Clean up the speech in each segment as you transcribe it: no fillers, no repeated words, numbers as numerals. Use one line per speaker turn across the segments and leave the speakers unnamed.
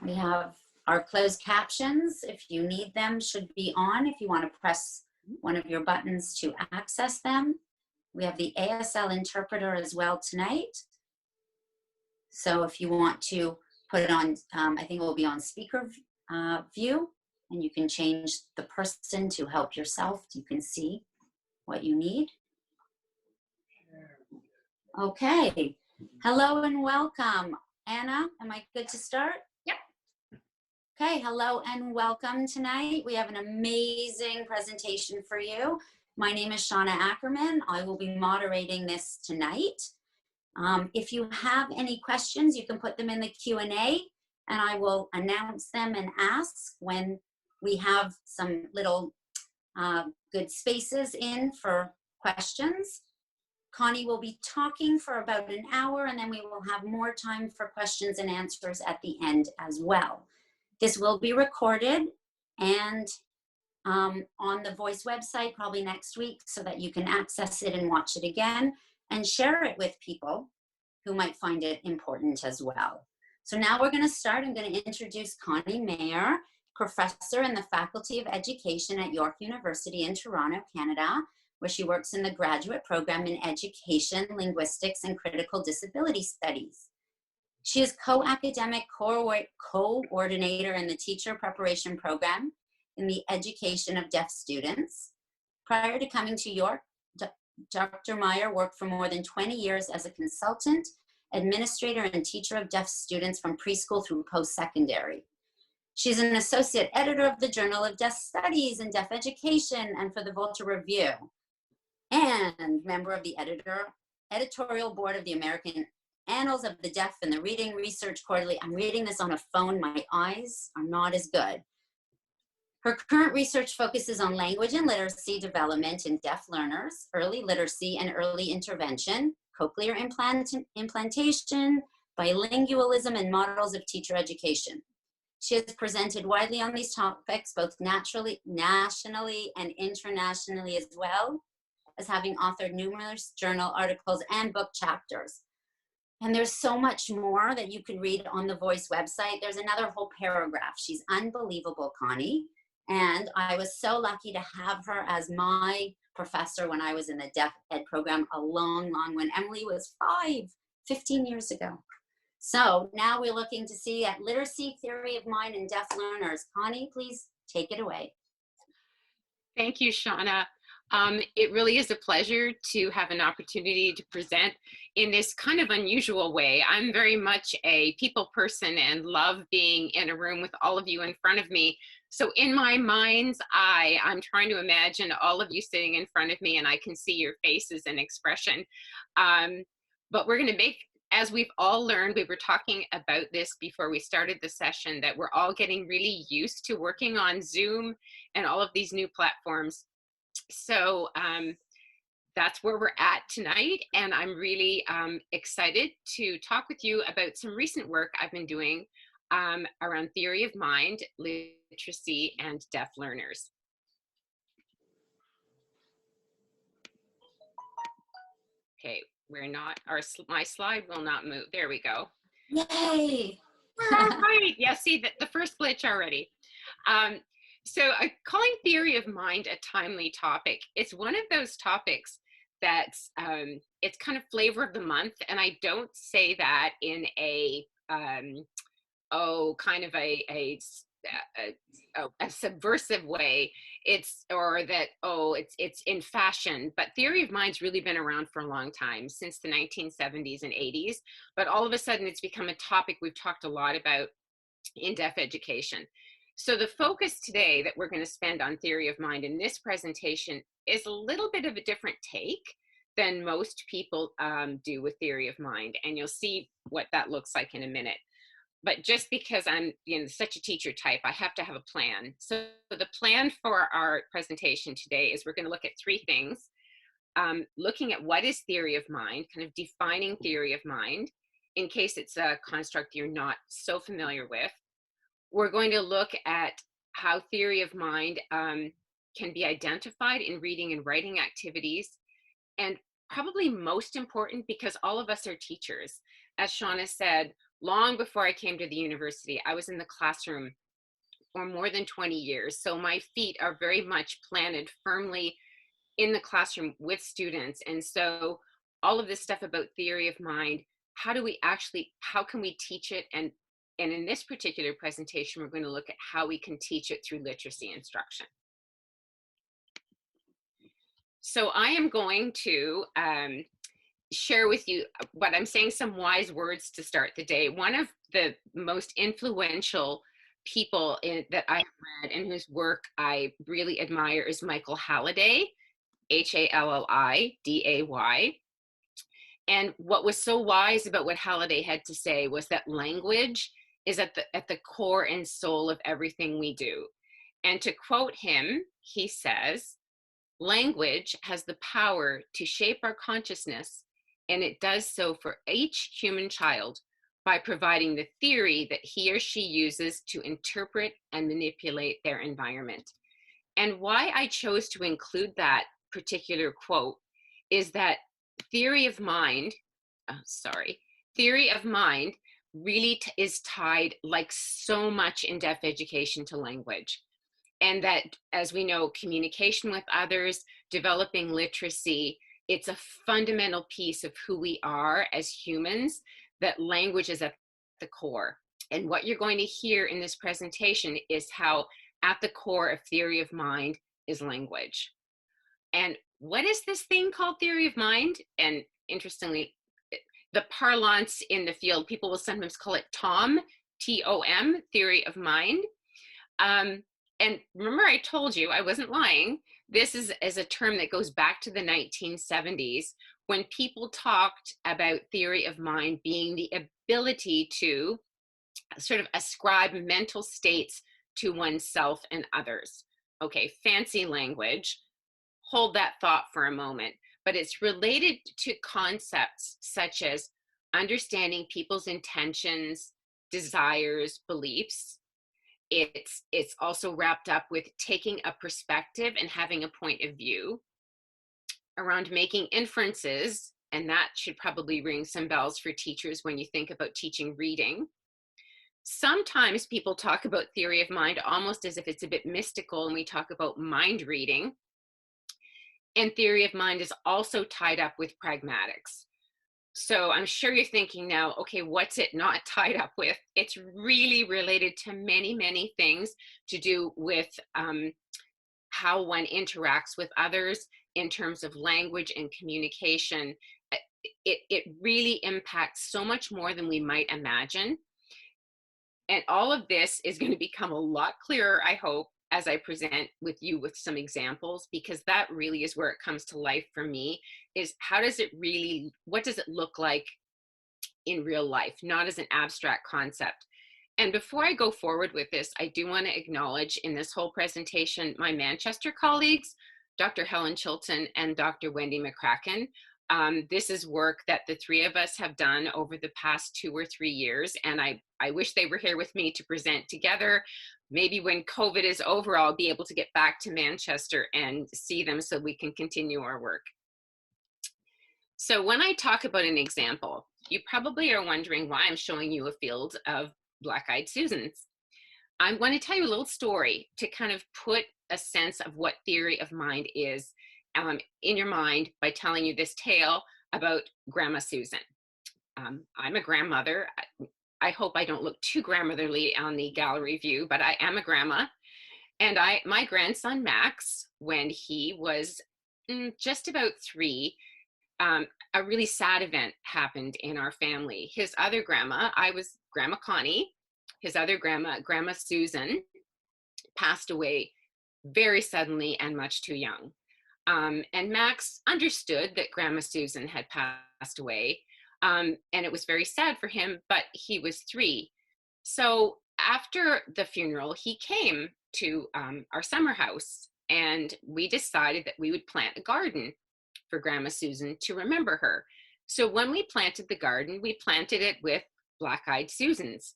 We have our closed captions, if you need them, should be on if you want to press one of your buttons to access them. We have the ASL interpreter as well tonight. So if you want to put it on, I think it will be on speaker view, and you can change the person to help yourself. You can see what you need. Okay, hello and welcome. Anna, am I good to start?
Yep.
Okay, hello and welcome tonight. We have an amazing presentation for you. My name is Shauna Ackerman. I will be moderating this tonight. If you have any questions, you can put them in the Q&A and I will announce them and ask when we have some little good spaces in for questions. Connie will be talking for about an hour and then we will have more time for questions and answers at the end as well. This will be recorded and on the Voice website probably next week so that you can access it and watch it again and share it with people who might find it important as well. So now we're going to start. I'm going to introduce Connie Mayer, professor in the Faculty of Education at York University in Toronto, Canada, where she works in the graduate program in Education, Linguistics, and Critical Disability Studies. She is co-academic coordinator in the Teacher Preparation Program in the Education of Deaf Students. Prior to coming to York, Dr. Mayer worked for more than 20 years as a consultant, administrator, and teacher of deaf students from preschool through post-secondary. She's an associate editor of the Journal of Deaf Studies and Deaf Education and for the Volta Review, and member of the editorial board of the American Annals of the Deaf and the Reading Research Quarterly. I'm reading this on a phone. My eyes are not as good. Her current research focuses on language and literacy development in deaf learners, early literacy and early intervention, cochlear implantation, bilingualism, and models of teacher education. She has presented widely on these topics, both nationally and internationally, as well as having authored numerous journal articles and book chapters. And there's so much more that you could read on the Voice website. There's another whole paragraph. She's unbelievable, Connie. And I was so lucky to have her as my professor when I was in the deaf ed program a long when Emily was 15 years ago. So now we're looking to see at literacy, theory of mind, and deaf learners. Connie, please take it away.
Thank you, Shauna. It really is a pleasure to have an opportunity to present in this kind of unusual way. I'm very much a people person and love being in a room with all of you in front of me. So in my mind's eye, I'm trying to imagine all of you sitting in front of me and I can see your faces and expression. But we're going to make, as we've all learned, we were talking about this before we started the session, that we're all getting really used to working on Zoom and all of these new platforms. So that's where we're at tonight, and I'm really excited to talk with you about some recent work I've been doing around theory of mind, literacy, and deaf learners. Okay, we're not, my slide will not move. There we go.
Yay!
We're all right. Yeah, see the first glitch already. So calling theory of mind a timely topic, it's one of those topics that's, it's kind of flavor of the month. And I don't say that in a, kind of a subversive way. It's, or that, it's in fashion, but theory of mind's really been around for a long time, since the 1970s and 80s. But all of a sudden it's become a topic we've talked a lot about in deaf education. So the focus today that we're going to spend on theory of mind in this presentation is a little bit of a different take than most people do with theory of mind. And you'll see what that looks like in a minute. But just because I'm such a teacher type, I have to have a plan. So the plan for our presentation today is we're going to look at three things. Looking at what is theory of mind, kind of defining theory of mind, in case it's a construct you're not so familiar with. We're going to look at how theory of mind can be identified in reading and writing activities. And probably most important, because all of us are teachers. As Shauna said, long before I came to the university, I was in the classroom for more than 20 years. So my feet are very much planted firmly in the classroom with students. And so all of this stuff about theory of mind, how can we teach it? And in this particular presentation, we're going to look at how we can teach it through literacy instruction. So I am going to share with you what I'm saying, some wise words to start the day. One of the most influential people that I've read and whose work I really admire is Michael Halliday, Halliday. And what was so wise about what Halliday had to say was that language is at the core and soul of everything we do. And to quote him, he says, "Language has the power to shape our consciousness, and it does so for each human child by providing the theory that he or she uses to interpret and manipulate their environment." And why I chose to include that particular quote is that theory of mind really is tied, like so much in deaf education, to language. And that, as we know, communication with others, developing literacy, it's a fundamental piece of who we are as humans, that language is at the core. And what you're going to hear in this presentation is how at the core of theory of mind is language. And what is this thing called theory of mind? And interestingly, the parlance in the field, people will sometimes call it TOM, T-O-M, theory of mind. And remember, I told you, I wasn't lying. This is a term that goes back to the 1970s, when people talked about theory of mind being the ability to sort of ascribe mental states to oneself and others. Okay, fancy language. Hold that thought for a moment. But it's related to concepts such as understanding people's intentions, desires, beliefs. It's also wrapped up with taking a perspective and having a point of view, around making inferences, and that should probably ring some bells for teachers when you think about teaching reading. Sometimes people talk about theory of mind almost as if it's a bit mystical, and we talk about mind reading. And theory of mind is also tied up with pragmatics. So I'm sure you're thinking now, okay, what's it not tied up with? It's really related to many, many things to do with how one interacts with others in terms of language and communication. It really impacts so much more than we might imagine. And all of this is going to become a lot clearer, I hope, as I present with you with some examples, because that really is where it comes to life for me, is what does it look like in real life, not as an abstract concept. And before I go forward with this, I do want to acknowledge in this whole presentation my Manchester colleagues, Dr. Helen Chilton and Dr. Wendy McCracken. This is work that the three of us have done over the past 2 or 3 years, and I wish they were here with me to present together. Maybe when COVID is over, I'll be able to get back to Manchester and see them so we can continue our work. So when I talk about an example, you probably are wondering why I'm showing you a field of Black-Eyed Susans. I'm going to tell you a little story to kind of put a sense of what theory of mind is in your mind by telling you this tale about Grandma Susan. I'm a grandmother. I hope I don't look too grandmotherly on the gallery view, but I am a grandma. And my grandson, Max, when he was just about 3, a really sad event happened in our family. His other grandma, I was Grandma Connie, his other grandma, Grandma Susan, passed away very suddenly and much too young. And Max understood that Grandma Susan had passed away, and it was very sad for him, but he was 3. So after the funeral, he came to our summer house, and we decided that we would plant a garden for Grandma Susan to remember her. So when we planted the garden, we planted it with Black-Eyed Susans.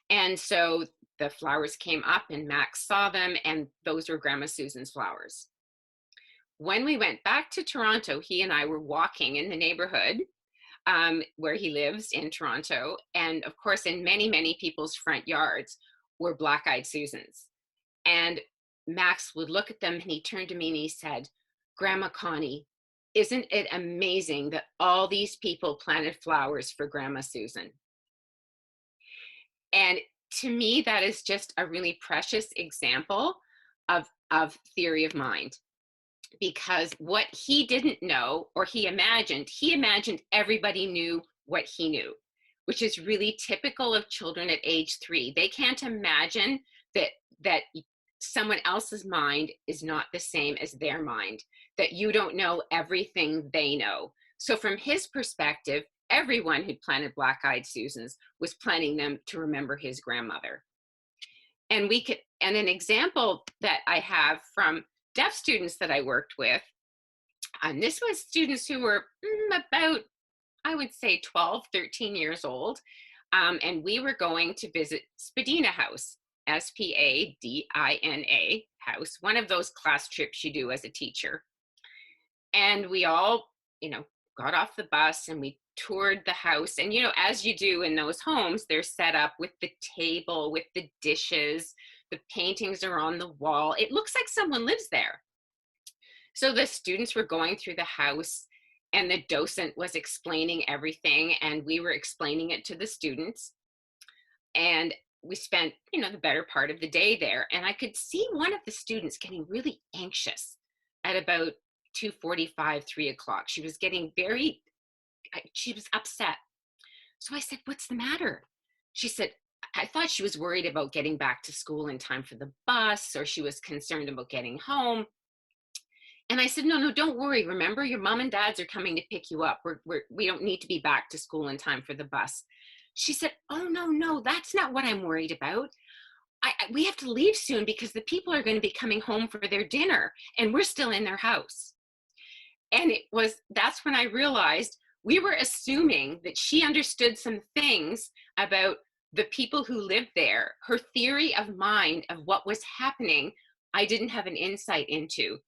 And so the flowers came up and Max saw them, and those were Grandma Susan's flowers. When we went back to Toronto, he and I were walking in the neighborhood, where he lives in Toronto. And of course, in many, many people's front yards were black-eyed Susans. And Max would look at them and he turned to me and he said, Grandma Connie, isn't it amazing that all these people planted flowers for Grandma Susan? And to me, that is just a really precious example of theory of mind. Because what he didn't know, or he imagined everybody knew what he knew, which is really typical of children at age 3. They can't imagine that someone else's mind is not the same as their mind, that you don't know everything they know. So from his perspective, everyone who'd planted black-eyed Susans was planting them to remember his grandmother. And an example that I have from deaf students that I worked with, and this was students who were about, I would say, 12, 13 years old, and we were going to visit Spadina House, Spadina House, one of those class trips you do as a teacher. And we all, got off the bus and we toured the house. And, as you do in those homes, they're set up with the table, with the dishes, the paintings are on the wall. It looks like someone lives there. So the students were going through the house and the docent was explaining everything and we were explaining it to the students. And we spent, the better part of the day there. And I could see one of the students getting really anxious at about 2:45, 3 o'clock. She was getting she was upset. So I said, what's the matter? She said, I thought she was worried about getting back to school in time for the bus, or she was concerned about getting home. And I said, no, don't worry. Remember, your mom and dads are coming to pick you up. We don't need to be back to school in time for the bus. She said, oh, no, that's not what I'm worried about. We have to leave soon because the people are going to be coming home for their dinner and we're still in their house. And that's when I realized we were assuming that she understood some things about the people who lived there. Her theory of mind of what was happening, I didn't have an insight into.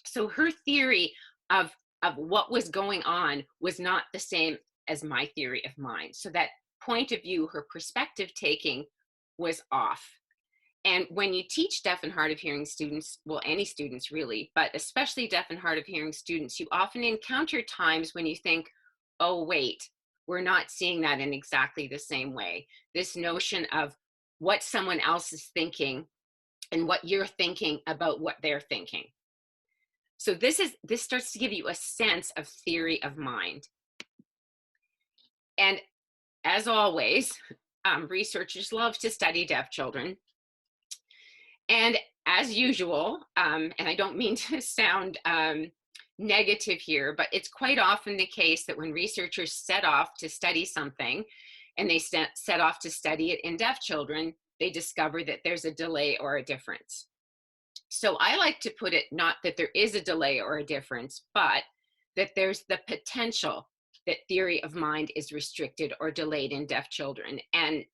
So her theory of what was going on was not the same as my theory of mind. So that point of view, her perspective taking was off. And when you teach deaf and hard of hearing students, well, any students really, but especially deaf and hard of hearing students, you often encounter times when you think, oh, wait, we're not seeing that in exactly the same way. This notion of what someone else is thinking and what you're thinking about what they're thinking. So this starts to give you a sense of theory of mind. And as always, researchers love to study deaf children. And as usual, and I don't mean to sound negative here, but it's quite often the case that when researchers set off to study something and they set off to study it in deaf children, they discover that there's a delay or a difference. So I like to put it not that there is a delay or a difference, but that there's the potential that theory of mind is restricted or delayed in deaf children. And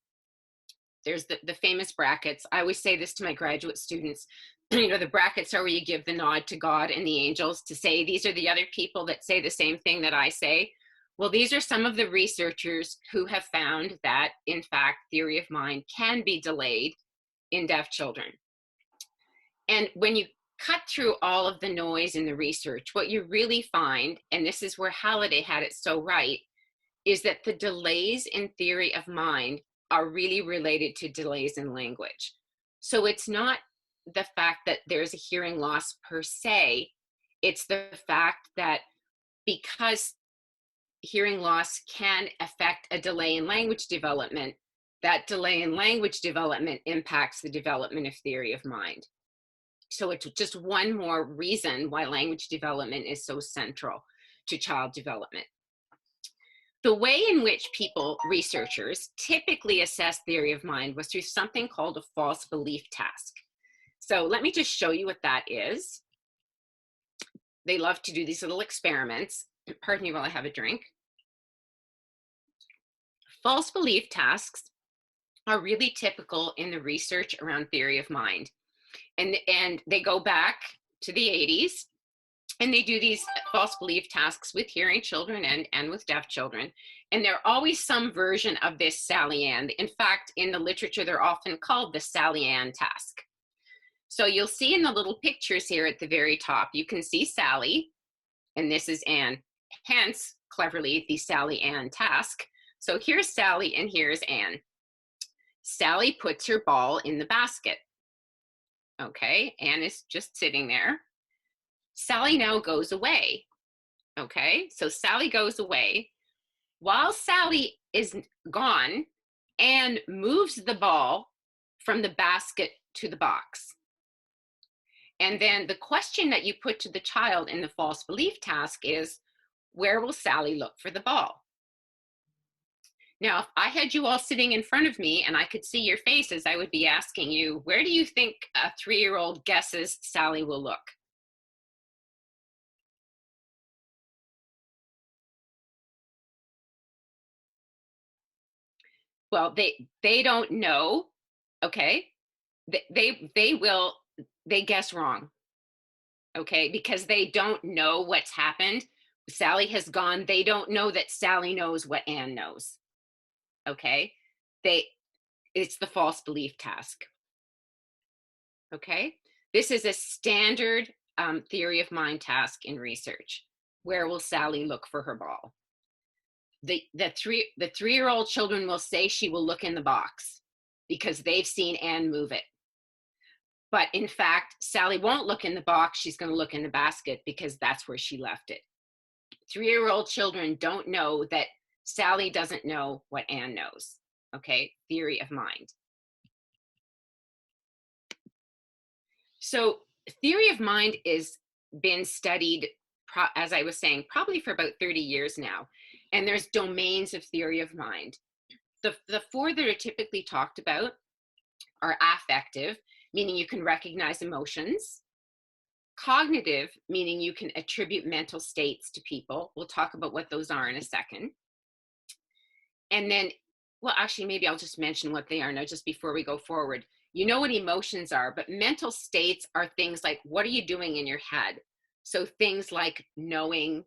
there's the famous brackets. I always say this to my graduate students, the brackets are where you give the nod to God and the angels to say, these are the other people that say the same thing that I say. Well, these are some of the researchers who have found that, in fact, theory of mind can be delayed in deaf children. And when you cut through all of the noise in the research, what you really find, and this is where Halliday had it so right, is that the delays in theory of mind are really related to delays in language. So it's not the fact that there's a hearing loss per se, it's the fact that because hearing loss can affect a delay in language development, that delay in language development impacts the development of theory of mind. So it's just one more reason why language development is so central to child development. The way in which researchers typically assess theory of mind was through something called a false belief task. So let me just show you what that is. They love to do these little experiments. Pardon me while I have a drink. False belief tasks are really typical in the research around theory of mind. And they go back to the 80s. And they do these false belief tasks with hearing children and with deaf children. And they're always some version of this Sally Ann. In fact, in the literature, they're often called the Sally Ann task. So you'll see in the little pictures here at the very top, you can see Sally, and this is Ann. Hence, cleverly, the Sally Ann task. So here's Sally and here's Ann. Sally puts her ball in the basket. Okay, Ann is just sitting there. Sally now goes away. Okay, so Sally goes away. While Sally is gone, Ann moves the ball from the basket to the box. And then the question that you put to the child in the false belief task is, where will Sally look for the ball? Now, if I had you all sitting in front of me and I could see your faces, I would be asking you, where do you think a 3-year-old guesses Sally will look? Well, they don't know, okay? They guess wrong, okay? Because they don't know what's happened. Sally has gone. They don't know that Sally knows what Ann knows, okay? It's the false belief task, okay? This is a standard theory of mind task in research. Where will Sally look for her ball? The 3-year-old children will say she will look in the box because they've seen Ann move it. But in fact, Sally won't look in the box. She's going to look in the basket because that's where she left it. 3-year-old children don't know that Sally doesn't know what Ann knows. Okay, theory of mind. So theory of mind is been studied, as I was saying, probably for about 30 years now. And there's domains of theory of mind. The 4 that are typically talked about are affective, meaning you can recognize emotions. Cognitive, meaning you can attribute mental states to people. We'll talk about what those are in a second. And then, well, actually, maybe I'll just mention what they are now just before we go forward. You know what emotions are, but mental states are things like, what are you doing in your head? So things like knowing,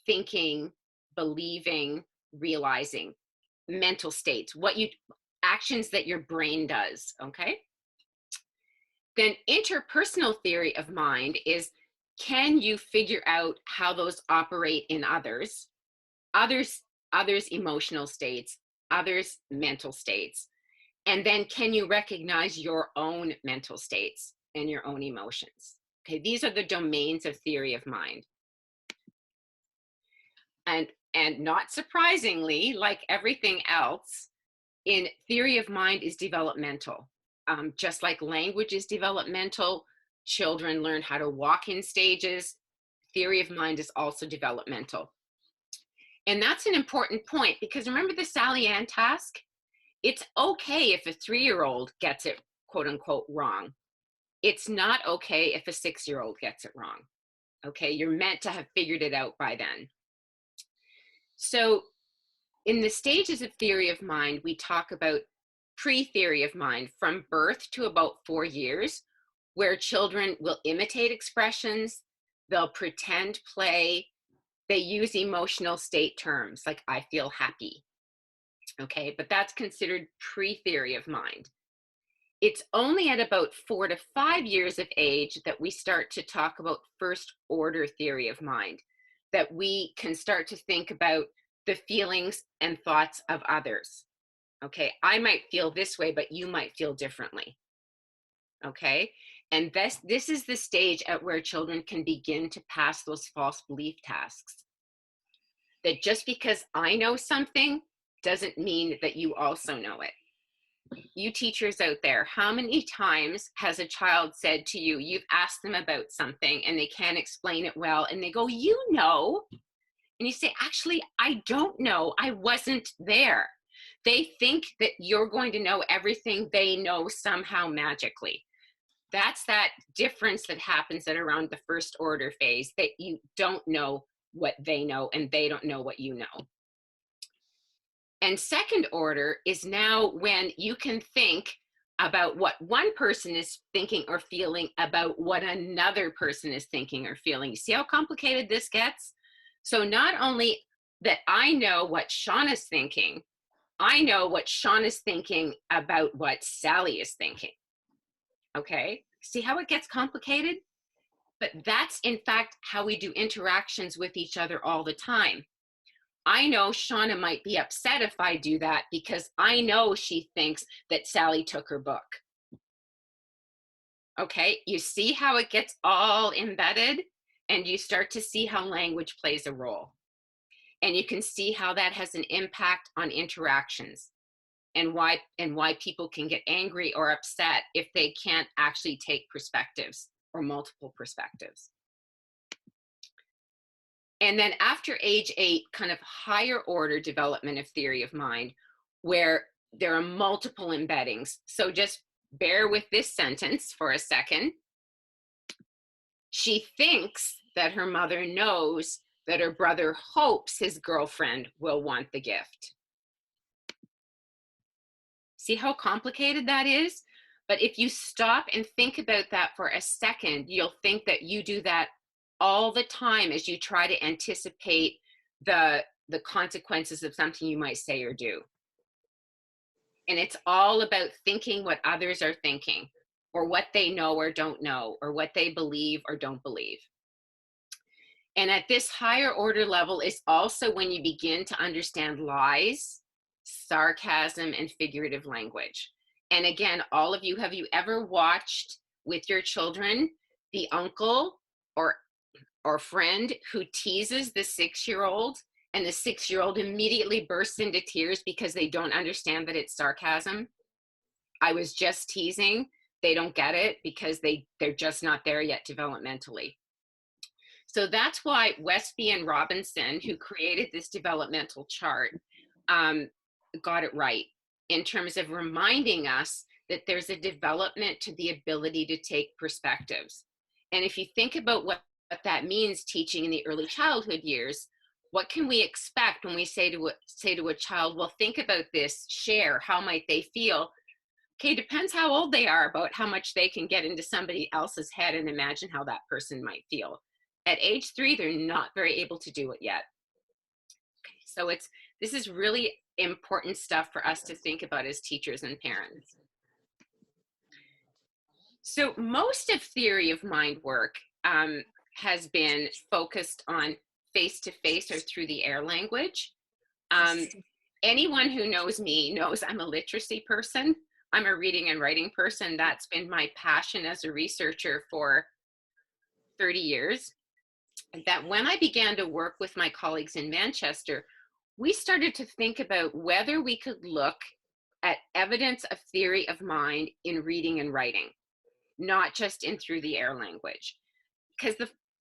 thinking, believing, realizing. Mental states, actions that your brain does, okay? Then interpersonal theory of mind is, can you figure out how those operate in others emotional states, others mental states, and then can you recognize your own mental states and your own emotions? Okay, these are the domains of theory of mind. And not surprisingly, like everything else, in theory of mind is developmental. Just like language is developmental, children learn how to walk in stages. Theory of mind is also developmental. And that's an important point because remember the Sally Ann task? It's okay if a 3-year-old gets it, quote unquote, wrong. It's not okay if a 6-year-old gets it wrong. Okay, you're meant to have figured it out by then. So in the stages of theory of mind, we talk about pre-theory of mind from birth to about 4 years, where children will imitate expressions, they'll pretend play, they use emotional state terms like I feel happy. Okay, but that's considered pre-theory of mind. It's only at about 4 to 5 years of age that we start to talk about first order theory of mind, that we can start to think about the feelings and thoughts of others. Okay, I might feel this way, but you might feel differently. Okay, and this is the stage at where children can begin to pass those false belief tasks. That just because I know something doesn't mean that you also know it. You teachers out there, how many times has a child said to you, you've asked them about something and they can't explain it well, and they go, you know, and you say, actually, I don't know, I wasn't there. They think that you're going to know everything they know somehow magically. That's that difference that happens at around the first order phase, that you don't know what they know and they don't know what you know. And second order is now when you can think, about what one person is thinking or feeling about what another person is thinking or feeling. You see how complicated this gets? So not only that I know what Shauna's thinking, I know what Shauna's thinking about what Sally is thinking. Okay? See how it gets complicated? But that's in fact how we do interactions with each other all the time. I know Shauna might be upset if I do that because I know she thinks that Sally took her book. Okay, you see how it gets all embedded, and you start to see how language plays a role. And you can see how that has an impact on interactions and why people can get angry or upset if they can't actually take perspectives or multiple perspectives. And then after age 8, kind of higher order development of theory of mind, where there are multiple embeddings. So just bear with this sentence for a second. She thinks that her mother knows that her brother hopes his girlfriend will want the gift. See how complicated that is? But if you stop and think about that for a second, you'll think that you do that all the time as you try to anticipate the consequences of something you might say or do. And it's all about thinking what others are thinking, or what they know or don't know, or what they believe or don't believe. And at this higher order level is also when you begin to understand lies, sarcasm, and figurative language. And again, all of you, have you ever watched with your children the uncle or friend who teases the 6-year-old, and the 6-year-old immediately bursts into tears because they don't understand that it's sarcasm? I was just teasing. They don't get it because they're just not there yet developmentally. So that's why Westby and Robinson, who created this developmental chart, got it right in terms of reminding us that there's a development to the ability to take perspectives. And if you think about what that means, teaching in the early childhood years, what can we expect when we say to a child, well, think about this, share, how might they feel? Okay, depends how old they are about how much they can get into somebody else's head and imagine how that person might feel. At age 3, they're not very able to do it yet. Okay, so this is really important stuff for us to think about as teachers and parents. So most of theory of mind work has been focused on face-to-face or through the air language. Anyone who knows me knows I'm a literacy person. I'm a reading and writing person. That's been my passion as a researcher for 30 years. That when I began to work with my colleagues in Manchester, we started to think about whether we could look at evidence of theory of mind in reading and writing, not just in through the air language. Because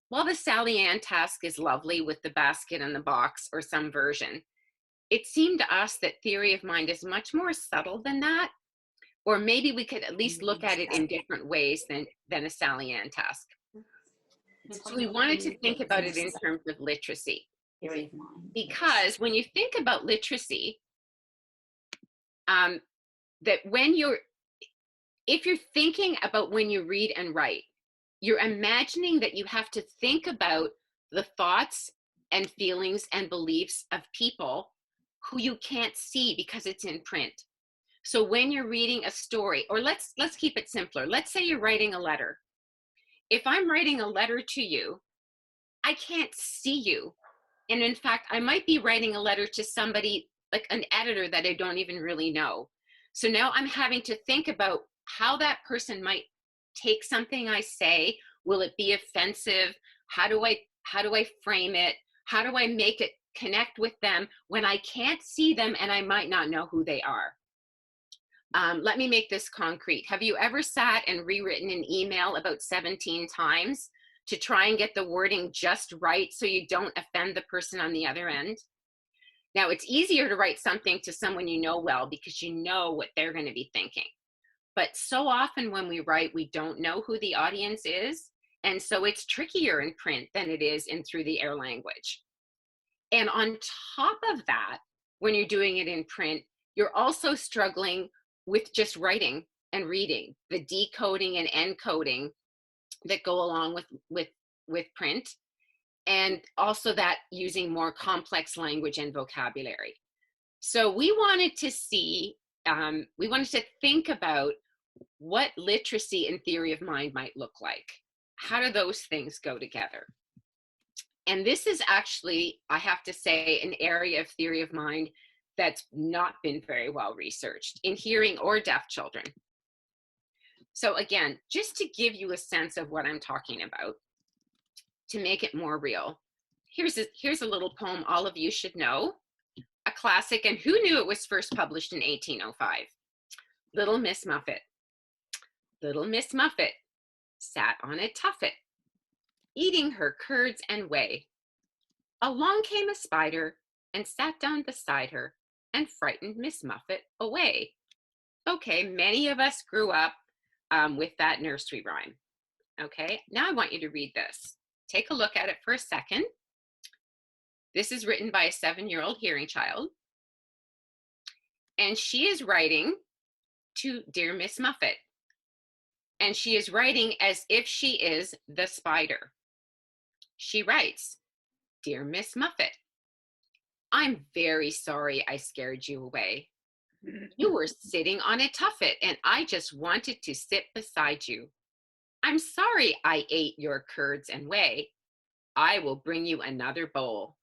while the Sally Ann task is lovely with the basket and the box or some version, it seemed to us that theory of mind is much more subtle than that, or maybe we could at least look at it in different ways than a Sally Ann task. So we wanted to think about it in terms of literacy. Because when you think about literacy, that if you're thinking about when you read and write, you're imagining that you have to think about the thoughts and feelings and beliefs of people who you can't see because it's in print. So when you're reading a story, or let's keep it simpler. Let's say you're writing a letter. If I'm writing a letter to you, I can't see you. And in fact, I might be writing a letter to somebody like an editor that I don't even really know. So now I'm having to think about how that person might take something I say. Will it be offensive? How do I frame it? How do I make it connect with them when I can't see them and I might not know who they are? Let me make this concrete. Have you ever sat and rewritten an email about 17 times to try and get the wording just right so you don't offend the person on the other end? Now, it's easier to write something to someone you know well because you know what they're going to be thinking. But so often when we write, we don't know who the audience is. And so it's trickier in print than it is in through the air language. And on top of that, when you're doing it in print, you're also struggling with just writing and reading, the decoding and encoding that go along with print, and also that using more complex language and vocabulary. So we wanted to think about what literacy and theory of mind might look like. How do those things go together? And this is actually, I have to say, an area of theory of mind that's not been very well researched in hearing or deaf children. So again, just to give you a sense of what I'm talking about, to make it more real, here's a little poem all of you should know, a classic, and who knew it was first published in 1805? Little Miss Muffet. Little Miss Muffet sat on a tuffet, eating her curds and whey. Along came a spider and sat down beside her and frightened Miss Muffet away. Okay, many of us grew up with that nursery rhyme. Okay, now I want you to read this. Take a look at it for a second. This is written by a 7-year-old hearing child. And she is writing to Dear Miss Muffet. And she is writing as if she is the spider. She writes, Dear Miss Muffet, I'm very sorry I scared you away. You were sitting on a tuffet and I just wanted to sit beside you. I'm sorry I ate your curds and whey. I will bring you another bowl.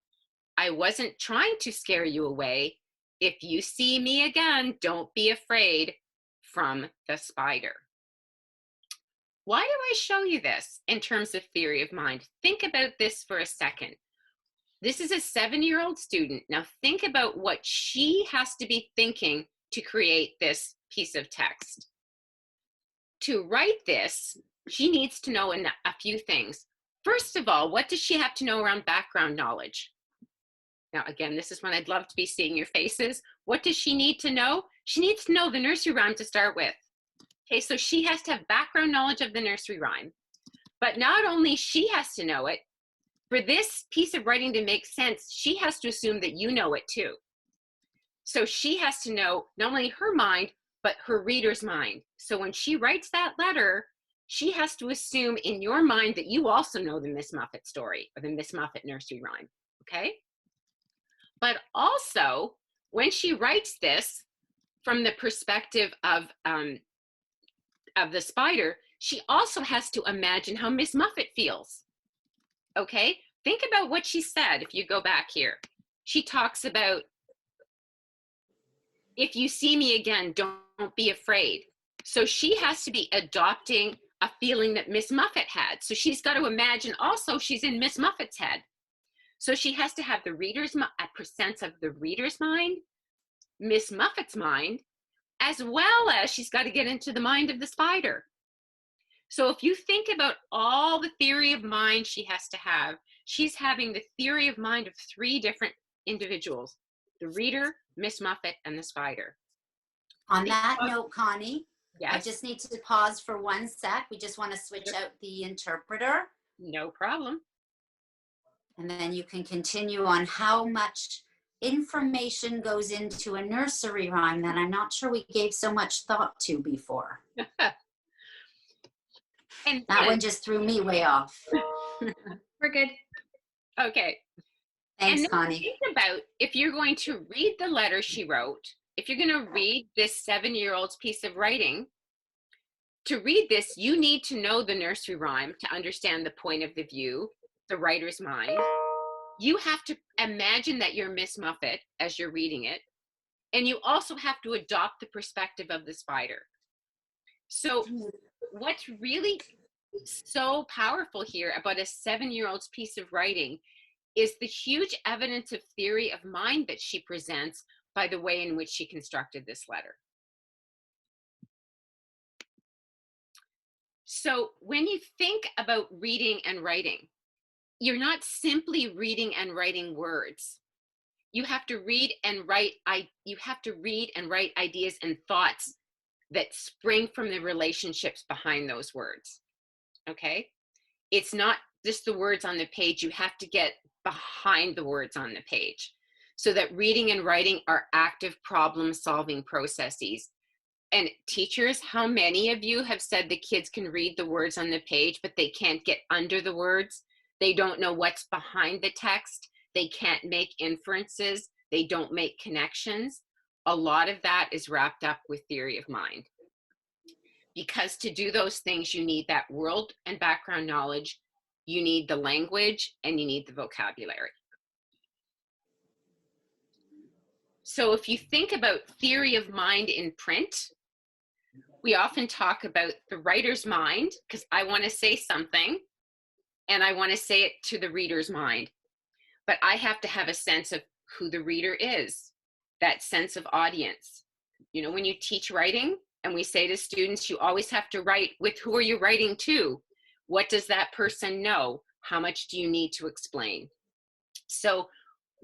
I wasn't trying to scare you away. If you see me again, don't be afraid. From the spider. Why do I show you this in terms of theory of mind? Think about this for a second. This is a 7-year-old student. Now think about what she has to be thinking to create this piece of text. To write this, she needs to know a few things. First of all, what does she have to know around background knowledge? Now, again, this is when I'd love to be seeing your faces. What does she need to know? She needs to know the nursery rhyme to start with. Okay, so she has to have background knowledge of the nursery rhyme. But not only she has to know it, for this piece of writing to make sense, she has to assume that you know it too. So she has to know not only her mind, but her reader's mind. So when she writes that letter, she has to assume in your mind that you also know the Miss Muffet story or the Miss Muffet nursery rhyme, okay? But also, when she writes this from the perspective of the spider, she also has to imagine how Miss Muffet feels, okay? Think about what she said if you go back here. She talks about, if you see me again, don't be afraid. So she has to be adopting a feeling that Miss Muffet had. So she's got to imagine also she's in Miss Muffet's head. So she has to have the reader's a sense of the reader's mind, Miss Muffet's mind, as well as she's got to get into the mind of the spider. So if you think about all the theory of mind she has to have, she's having the theory of mind of 3 different individuals: the reader, Miss Muffet, and the spider.
On that note, Connie,
yes.
I just need to pause for 1 sec. We just want to switch out the interpreter.
No problem.
And then you can continue on how much information goes into a nursery rhyme that I'm not sure we gave so much thought to before.
And
that one just threw me way off.
We're good.
Okay.
Thanks,
and
Connie.
Think about if you're going to read the letter she wrote, if you're going to read this 7-year-old's piece of writing, to read this, you need to know the nursery rhyme to understand the point of the view, the writer's mind. You have to imagine that you're Miss Muffet as you're reading it. And you also have to adopt the perspective of the spider. So what's really so powerful here about a 7-year-old's piece of writing is the huge evidence of theory of mind that she presents by the way in which she constructed this letter. So when you think about reading and writing, you're not simply reading and writing words. You have to read and write. You have to read and write ideas and thoughts that spring from the relationships behind those words. Okay? It's not just the words on the page. You have to get behind the words on the page, so that reading and writing are active problem-solving processes. And teachers, how many of you have said the kids can read the words on the page, but they can't get under the words? They don't know what's behind the text. They can't make inferences. They don't make connections. A lot of that is wrapped up with theory of mind. Because to do those things, you need that world and background knowledge, you need the language, and you need the vocabulary. So if you think about theory of mind in print, we often talk about the writer's mind, because I want to say something, and I want to say it to the reader's mind. But I have to have a sense of who the reader is, that sense of audience. You know, when you teach writing, and we say to students, you always have to write with who are you writing to? What does that person know? How much do you need to explain? So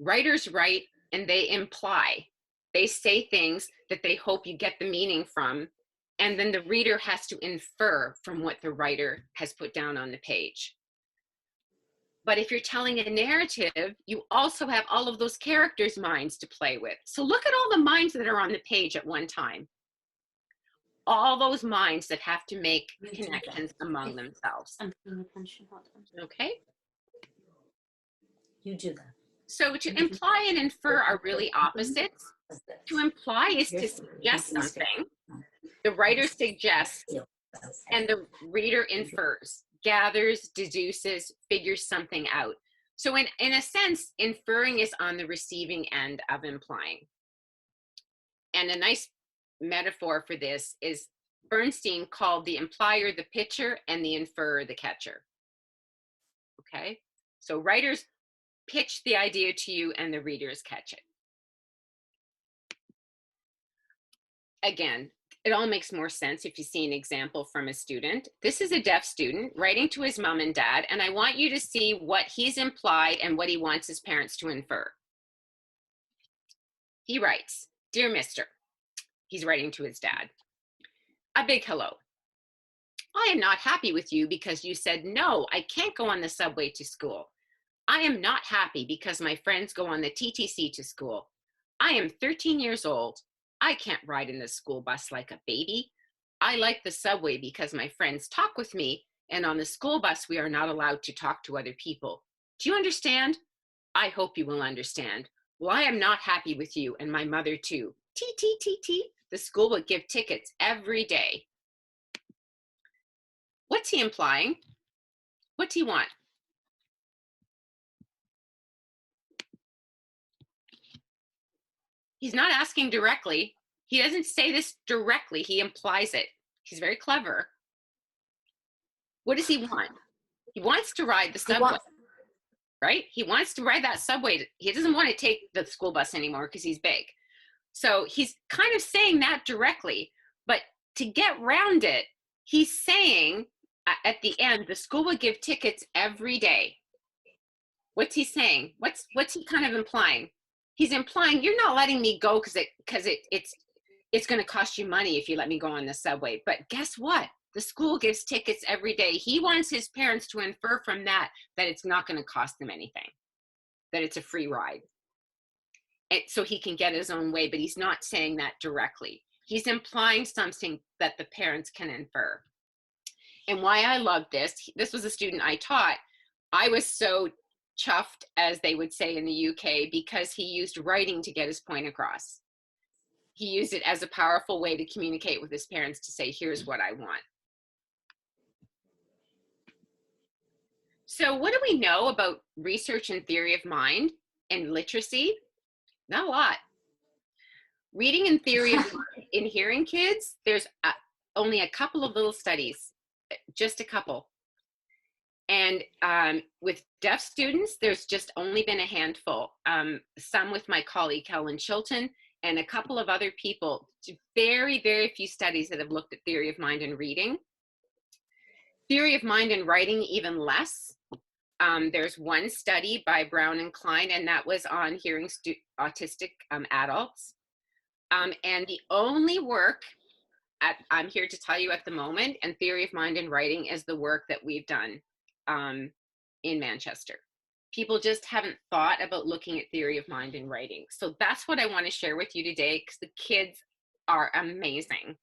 writers write and they imply. They say things that they hope you get the meaning from, and then the reader has to infer from what the writer has put down on the page. But if you're telling a narrative, you also have all of those characters' minds to play with. So look at all the minds that are on the page at one time. All those minds that have to make connections among themselves.
I'm paying attention. Hold on.
Okay?
You do that.
So to imply and infer are really opposites. To imply is to suggest something. The writer suggests, and the reader infers, gathers, deduces, figures something out. So in a sense, inferring is on the receiving end of implying. And a nice metaphor for this is Bernstein called the implier the pitcher and the inferer the catcher. Okay? So writers pitch the idea to you and the readers catch it. Again, it all makes more sense if you see an example from a student. This is a deaf student writing to his mom and dad, and I want you to see what he's implied and what he wants his parents to infer. He writes, "Dear Mister," he's writing to his dad, "a big hello. I am not happy with you because you said, no, I can't go on the subway to school. I am not happy because my friends go on the TTC to school. I am 13 years old. I can't ride in the school bus like a baby. I like the subway because my friends talk with me, and on the school bus, we are not allowed to talk to other people. Do you understand? I hope you will understand. Well, I am not happy with you and my mother too. T. The school will give tickets every day." What's he implying? What's he want? He's not asking directly. He doesn't say this directly. He implies it. He's very clever. What does he want? He wants to ride the subway, right? He wants to ride that subway. He doesn't want to take the school bus anymore because he's big. So he's kind of saying that directly. But to get around it, he's saying at the end, the school will give tickets every day. What's he saying? What's he kind of implying? He's implying you're not letting me go because it's going to cost you money if you let me go on the subway. But guess what? The school gives tickets every day. He wants his parents to infer from that it's not going to cost them anything, that it's a free ride. And so he can get his own way, but he's not saying that directly. He's implying something that the parents can infer. And why I love this was a student I taught. I was so chuffed, as they would say in the UK, because he used writing to get his point across. He used it as a powerful way to communicate with his parents to say, here's what I want. So what do we know about research and theory of mind and literacy? Not a lot. Reading and theory of mind in hearing kids, there's only a couple of little studies, just a couple. And with deaf students, there's just only been a handful. Some with my colleague Helen Chilton and a couple of other people. Very, very few studies that have looked at theory of mind and reading. Theory of mind and writing, even less. There's one study by Brown and Klein, and that was on hearing autistic adults. And the only work I'm here to tell you at the moment, and theory of mind and writing, is the work that we've done in Manchester. People just haven't thought about looking at theory of mind and writing. So that's what I want to share with you today, because the kids are amazing.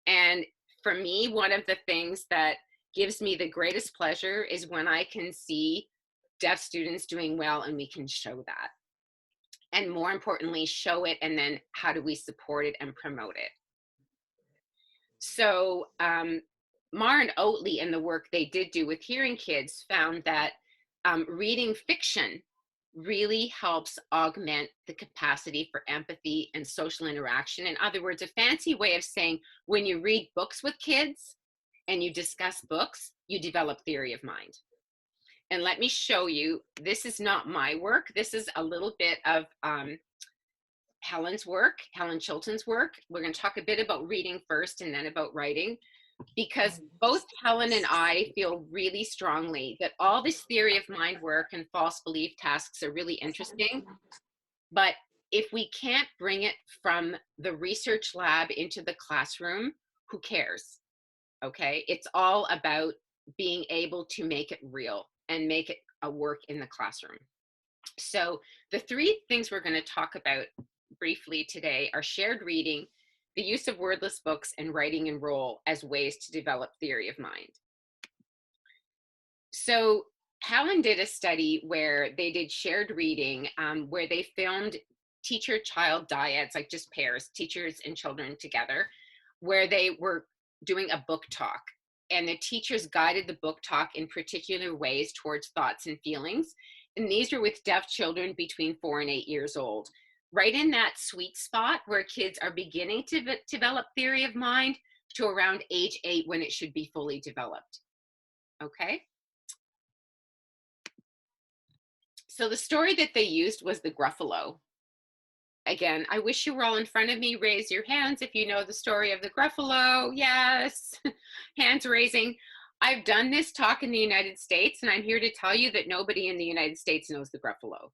And for me, one of the things that gives me the greatest pleasure is when I can see deaf students doing well and we can show that. And more importantly, show it, and then how do we support it and promote it? So Marr and Oatley, in the work they did do with hearing kids, found that reading fiction really helps augment the capacity for empathy and social interaction. In other words, a fancy way of saying when you read books with kids and you discuss books, you develop theory of mind. And let me show you, this is not my work. This is a little bit of Helen's work, Helen Chilton's work. We're going to talk a bit about reading first and then about writing, because both Helen and I feel really strongly that all this theory of mind work and false belief tasks are really interesting. But if we can't bring it from the research lab into the classroom, who cares? Okay, it's all about being able to make it real and make it a work in the classroom. So the three things we're going to talk about briefly today are shared reading, the use of wordless books, and writing and role as ways to develop theory of mind. So Helen did a study where they did shared reading, where they filmed teacher-child dyads, like just pairs, teachers and children together, where they were doing a book talk. And the teachers guided the book talk in particular ways towards thoughts and feelings. And these were with deaf children between 4 and 8 years old, right in that sweet spot where kids are beginning to develop theory of mind to around age 8 when it should be fully developed. Okay. So the story that they used was the Gruffalo. Again, I wish you were all in front of me. Raise your hands if you know the story of the Gruffalo. Yes, hands raising. I've done this talk in the United States, and I'm here to tell you that nobody in the United States knows the Gruffalo.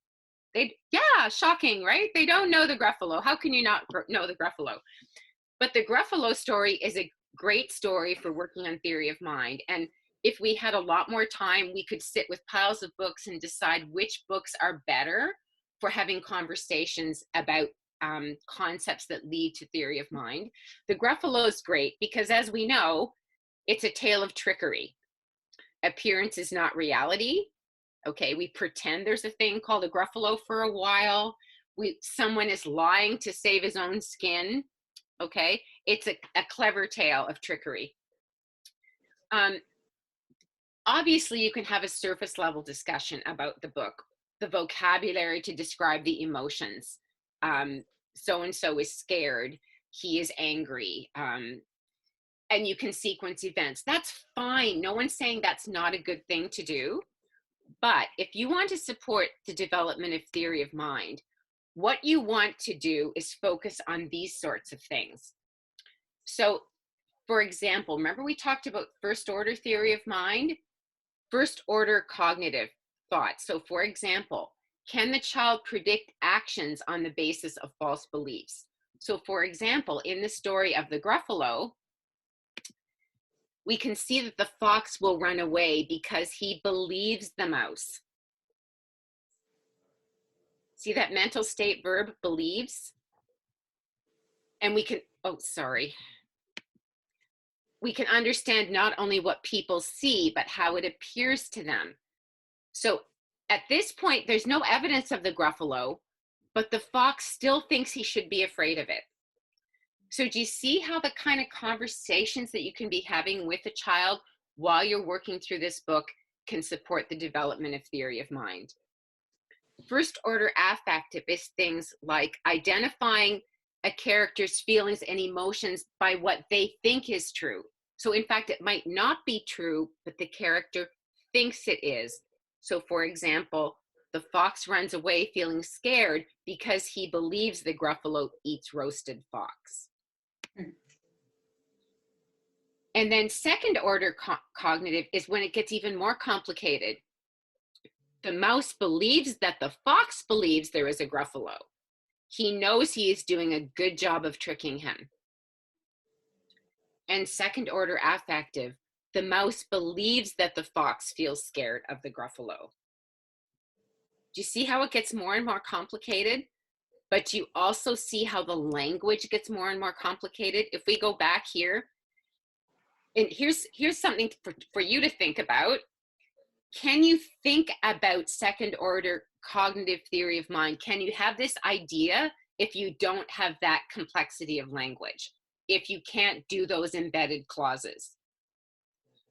Yeah, shocking, right? They don't know the Gruffalo. How can you not know the Gruffalo? But the Gruffalo story is a great story for working on theory of mind. And if we had a lot more time, we could sit with piles of books and decide which books are better for having conversations about concepts that lead to theory of mind. The Gruffalo is great because, as we know, it's a tale of trickery. Appearance is not reality. Okay, we pretend there's a thing called a Gruffalo for a while. Someone is lying to save his own skin. Okay, it's a clever tale of trickery. Obviously, you can have a surface level discussion about the book, the vocabulary to describe the emotions. So-and-so is scared, he is angry, and you can sequence events. That's fine. No one's saying that's not a good thing to do. But if you want to support the development of theory of mind, what you want to do is focus on these sorts of things. So, for example, remember we talked about first order theory of mind? First order cognitive thought. So, for example, can the child predict actions on the basis of false beliefs? So, for example, in the story of the Gruffalo, we can see that the fox will run away because he believes the mouse. See that mental state verb, believes? And we can, we can understand not only what people see, but how it appears to them. So at this point, there's no evidence of the Gruffalo, but the fox still thinks he should be afraid of it. So do you see how the kind of conversations that you can be having with a child while you're working through this book can support the development of theory of mind? First order affective is things like identifying a character's feelings and emotions by what they think is true. So in fact, it might not be true, but the character thinks it is. So for example, the fox runs away feeling scared because he believes the Gruffalo eats roasted fox. And then second order cognitive is when it gets even more complicated. The mouse believes that the fox believes there is a Gruffalo. He knows he is doing a good job of tricking him. And second order affective, the mouse believes that the fox feels scared of the Gruffalo. Do you see how it gets more and more complicated? But you also see how the language gets more and more complicated. If we go back here And here's something for you to think about. Can you think about second order cognitive theory of mind? Can you have this idea if you don't have that complexity of language? If you can't do those embedded clauses?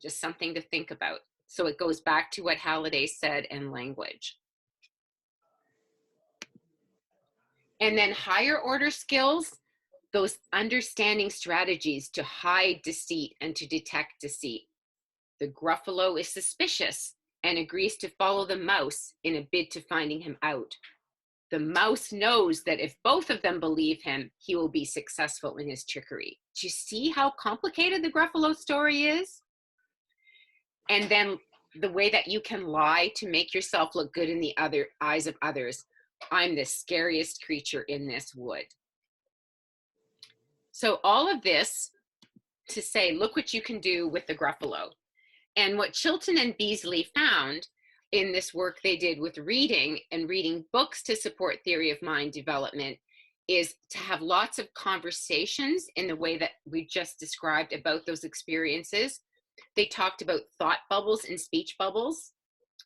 Just something to think about. So it goes back to what Halliday said in language. And then higher order skills, those understanding strategies to hide deceit and to detect deceit. The Gruffalo is suspicious and agrees to follow the mouse in a bid to finding him out. The mouse knows that if both of them believe him, he will be successful in his trickery. Do you see how complicated the Gruffalo story is? And then the way that you can lie to make yourself look good in the eyes of others. I'm the scariest creature in this wood. So all of this to say, look what you can do with the Gruffalo. And what Chilton and Beasley found in this work they did with reading and reading books to support theory of mind development is to have lots of conversations in the way that we just described about those experiences. They talked about thought bubbles and speech bubbles.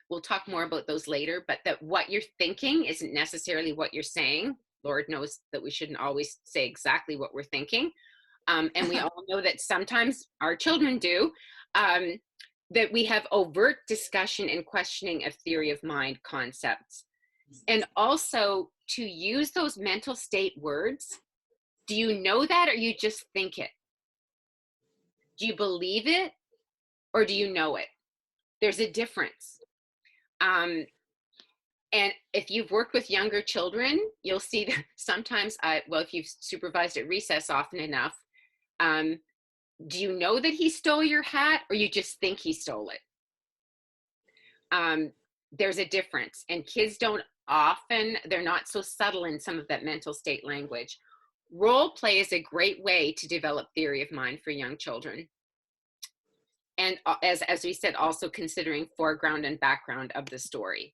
We'll talk more about those later, but that what you're thinking isn't necessarily what you're saying. Lord knows that we shouldn't always say exactly what we're thinking. And we all know that sometimes our children do. That we have overt discussion and questioning of theory of mind concepts. And also to use those mental state words. Do you know that or you just think it? Do you believe it or do you know it? There's a difference. And if you've worked with younger children, you'll see that sometimes, if you've supervised at recess often enough, do you know that he stole your hat or you just think he stole it? There's a difference, and kids don't often, they're not so subtle in some of that mental state language. Role play is a great way to develop theory of mind for young children. And as we said, also considering foreground and background of the story.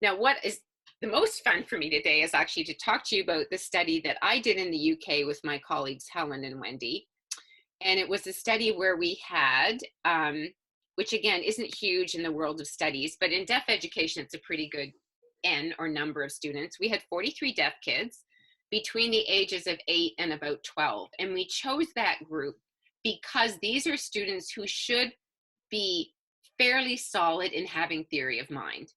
Now, what is the most fun for me today is actually to talk to you about the study that I did in the UK with my colleagues, Helen and Wendy. And it was a study where we had, which again, isn't huge in the world of studies, but in deaf education, it's a pretty good N or number of students. We had 43 deaf kids between the ages of 8 and about 12. And we chose that group because these are students who should be fairly solid in having theory of mind.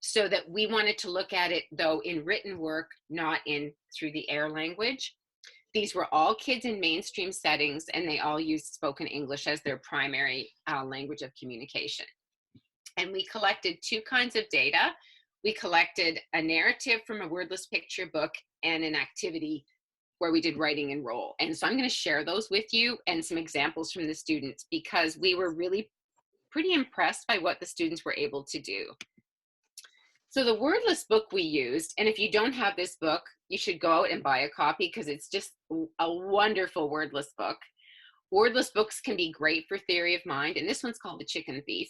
So that we wanted to look at it, though, in written work, not in through the air language. These were all kids in mainstream settings, and they all used spoken English as their primary language of communication. And we collected two kinds of data. We collected a narrative from a wordless picture book and an activity where we did writing and role. And so I'm going to share those with you and some examples from the students because we were really pretty impressed by what the students were able to do. So the wordless book we used, and if you don't have this book, you should go out and buy a copy because it's just a wonderful wordless book. Wordless books can be great for theory of mind, and this one's called The Chicken Thief.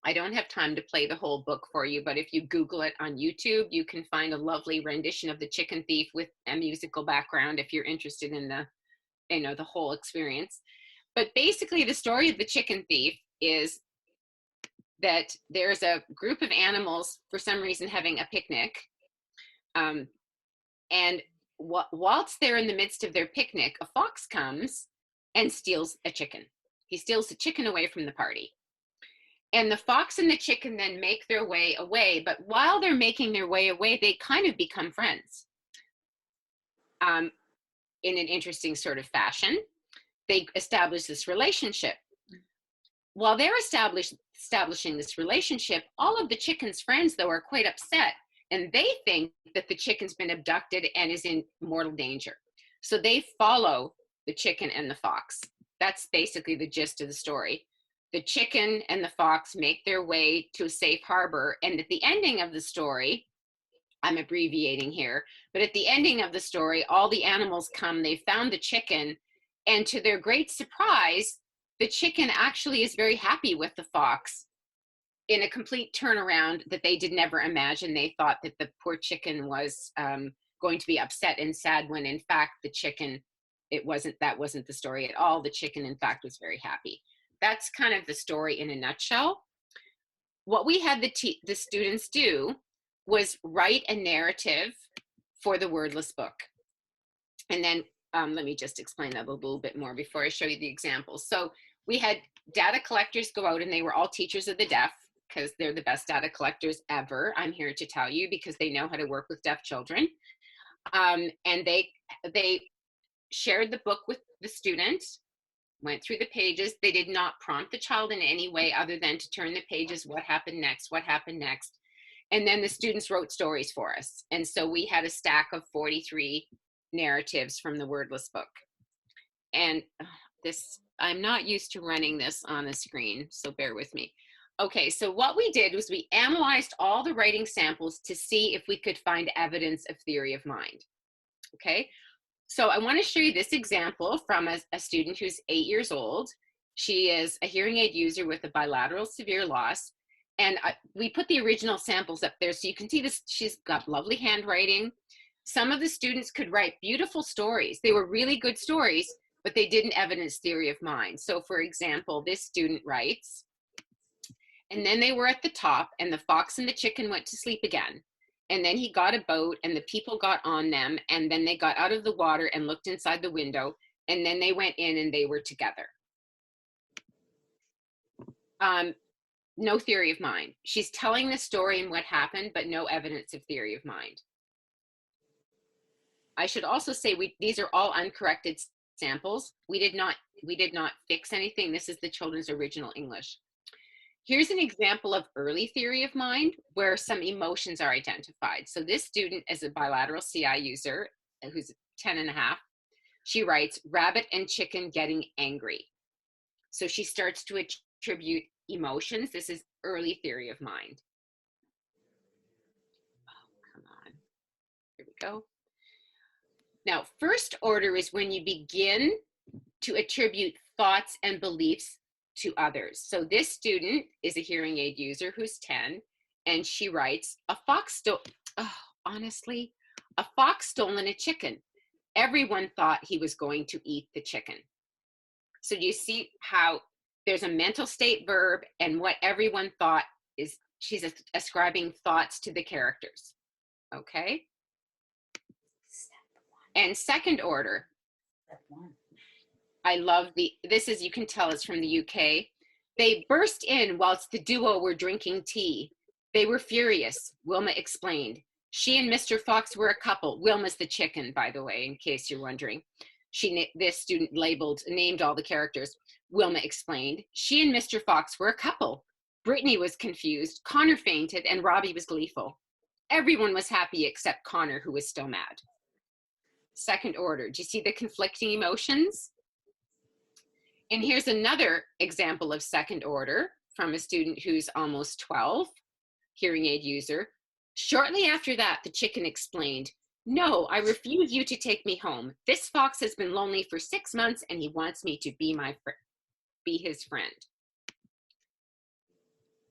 I don't have time to play the whole book for you, but if you Google it on YouTube, you can find a lovely rendition of The Chicken Thief with a musical background if you're interested in the whole experience. But basically, the story of The Chicken Thief is that there's a group of animals, for some reason, having a picnic. And whilst they're in the midst of their picnic, a fox comes and steals a chicken. He steals the chicken away from the party. And the fox and the chicken then make their way away. But while they're making their way away, they kind of become friends in an interesting sort of fashion. They establish this relationship. While they're establishing this relationship, all of the chicken's friends, though, are quite upset. And they think that the chicken's been abducted and is in mortal danger. So they follow the chicken and the fox. That's basically the gist of the story. The chicken and the fox make their way to a safe harbor. And at the ending of the story, I'm abbreviating here, but at the ending of the story, all the animals come, they found the chicken, and to their great surprise, the chicken actually is very happy with the fox in a complete turnaround that they did never imagine. They thought that the poor chicken was going to be upset and sad when in fact the chicken that wasn't the story at all. The chicken, in fact, was very happy. That's kind of the story in a nutshell. What we had the students do was write a narrative for the wordless book. And then let me just explain that a little bit more before I show you the examples. So we had data collectors go out, and they were all teachers of the deaf, because they're the best data collectors ever, I'm here to tell you, because they know how to work with deaf children. And they shared the book with the student, went through the pages. They did not prompt the child in any way other than to turn the pages, what happened next, what happened next. And then the students wrote stories for us. And so we had a stack of 43 narratives from the wordless book. And I'm not used to running this on the screen, so bear with me. Okay, so what we did was we analyzed all the writing samples to see if we could find evidence of theory of mind. Okay, so I want to show you this example from a student who's 8 years old. She is a hearing aid user with a bilateral severe loss. And we put the original samples up there so you can see this. She's got lovely handwriting. Some of the students could write beautiful stories. They were really good stories, but they didn't evidence theory of mind. So for example, this student writes, and then they were at the top, and the fox and the chicken went to sleep again. And then he got a boat, and the people got on them, and then they got out of the water and looked inside the window, and then they went in and they were together. No theory of mind. She's telling the story and what happened, but no evidence of theory of mind. I should also say these are all uncorrected samples. We did not fix anything. This is the children's original English. Here's an example of early theory of mind where some emotions are identified. So this student is a bilateral CI user who's 10 and a half. She writes, rabbit and chicken getting angry. So she starts to attribute emotions. This is early theory of mind. Oh, come on. Here we go. Now, first order is when you begin to attribute thoughts and beliefs to others. So this student is a hearing aid user who's 10, and she writes, a fox stolen a chicken. Everyone thought he was going to eat the chicken. So do you see how there's a mental state verb, and what everyone thought is she's ascribing thoughts to the characters. Okay? And second order, I love this is, you can tell it's from the UK. They burst in whilst the duo were drinking tea. They were furious, Wilma explained. She and Mr. Fox were a couple. Wilma's the chicken, by the way, in case you're wondering. This student named all the characters. Wilma explained. She and Mr. Fox were a couple. Brittany was confused, Connor fainted, and Robbie was gleeful. Everyone was happy except Connor, who was still mad. Second order, do you see the conflicting emotions? And here's another example of second order from a student who's almost 12, hearing aid user. Shortly after that, the chicken explained, no, I refuse you to take me home. This fox has been lonely for 6 months and he wants me to be his friend.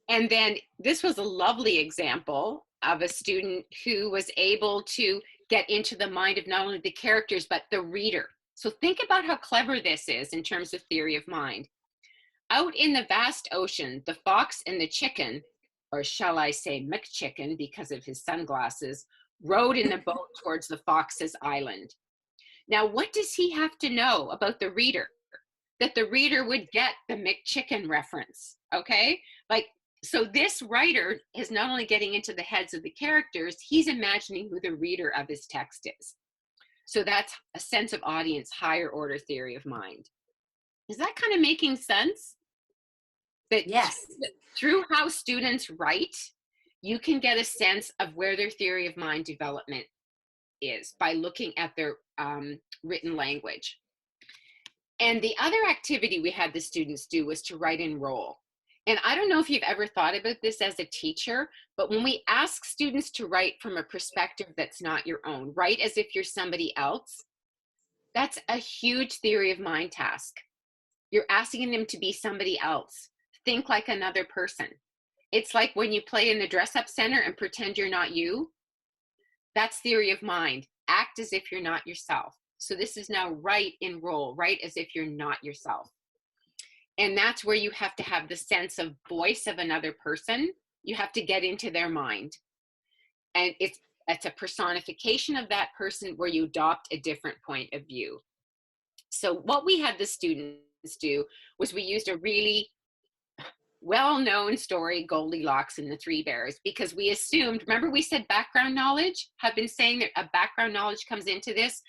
And then this was a lovely example of a student who was able to get into the mind of not only the characters, but the reader. So think about how clever this is in terms of theory of mind. Out in the vast ocean, the fox and the chicken, or shall I say McChicken because of his sunglasses, rowed in the boat towards the fox's island. Now, what does he have to know about the reader? That the reader would get the McChicken reference, okay? So this writer is not only getting into the heads of the characters, he's imagining who the reader of his text is. So that's a sense of audience, higher order theory of mind. Is that kind of making sense? That
yes.
Through how students write, you can get a sense of where their theory of mind development is by looking at their written language. And the other activity we had the students do was to write in role. And I don't know if you've ever thought about this as a teacher, but when we ask students to write from a perspective that's not your own, write as if you're somebody else, that's a huge theory of mind task. You're asking them to be somebody else. Think like another person. It's like when you play in the dress-up center and pretend you're not you. That's theory of mind. Act as if you're not yourself. So this is now write in role, write as if you're not yourself. And that's where you have to have the sense of voice of another person. You have to get into their mind. And it's a personification of that person where you adopt a different point of view. So what we had the students do was we used a really well-known story, Goldilocks and the Three Bears, because we assumed, remember we said background knowledge, have been saying that a background knowledge comes into this.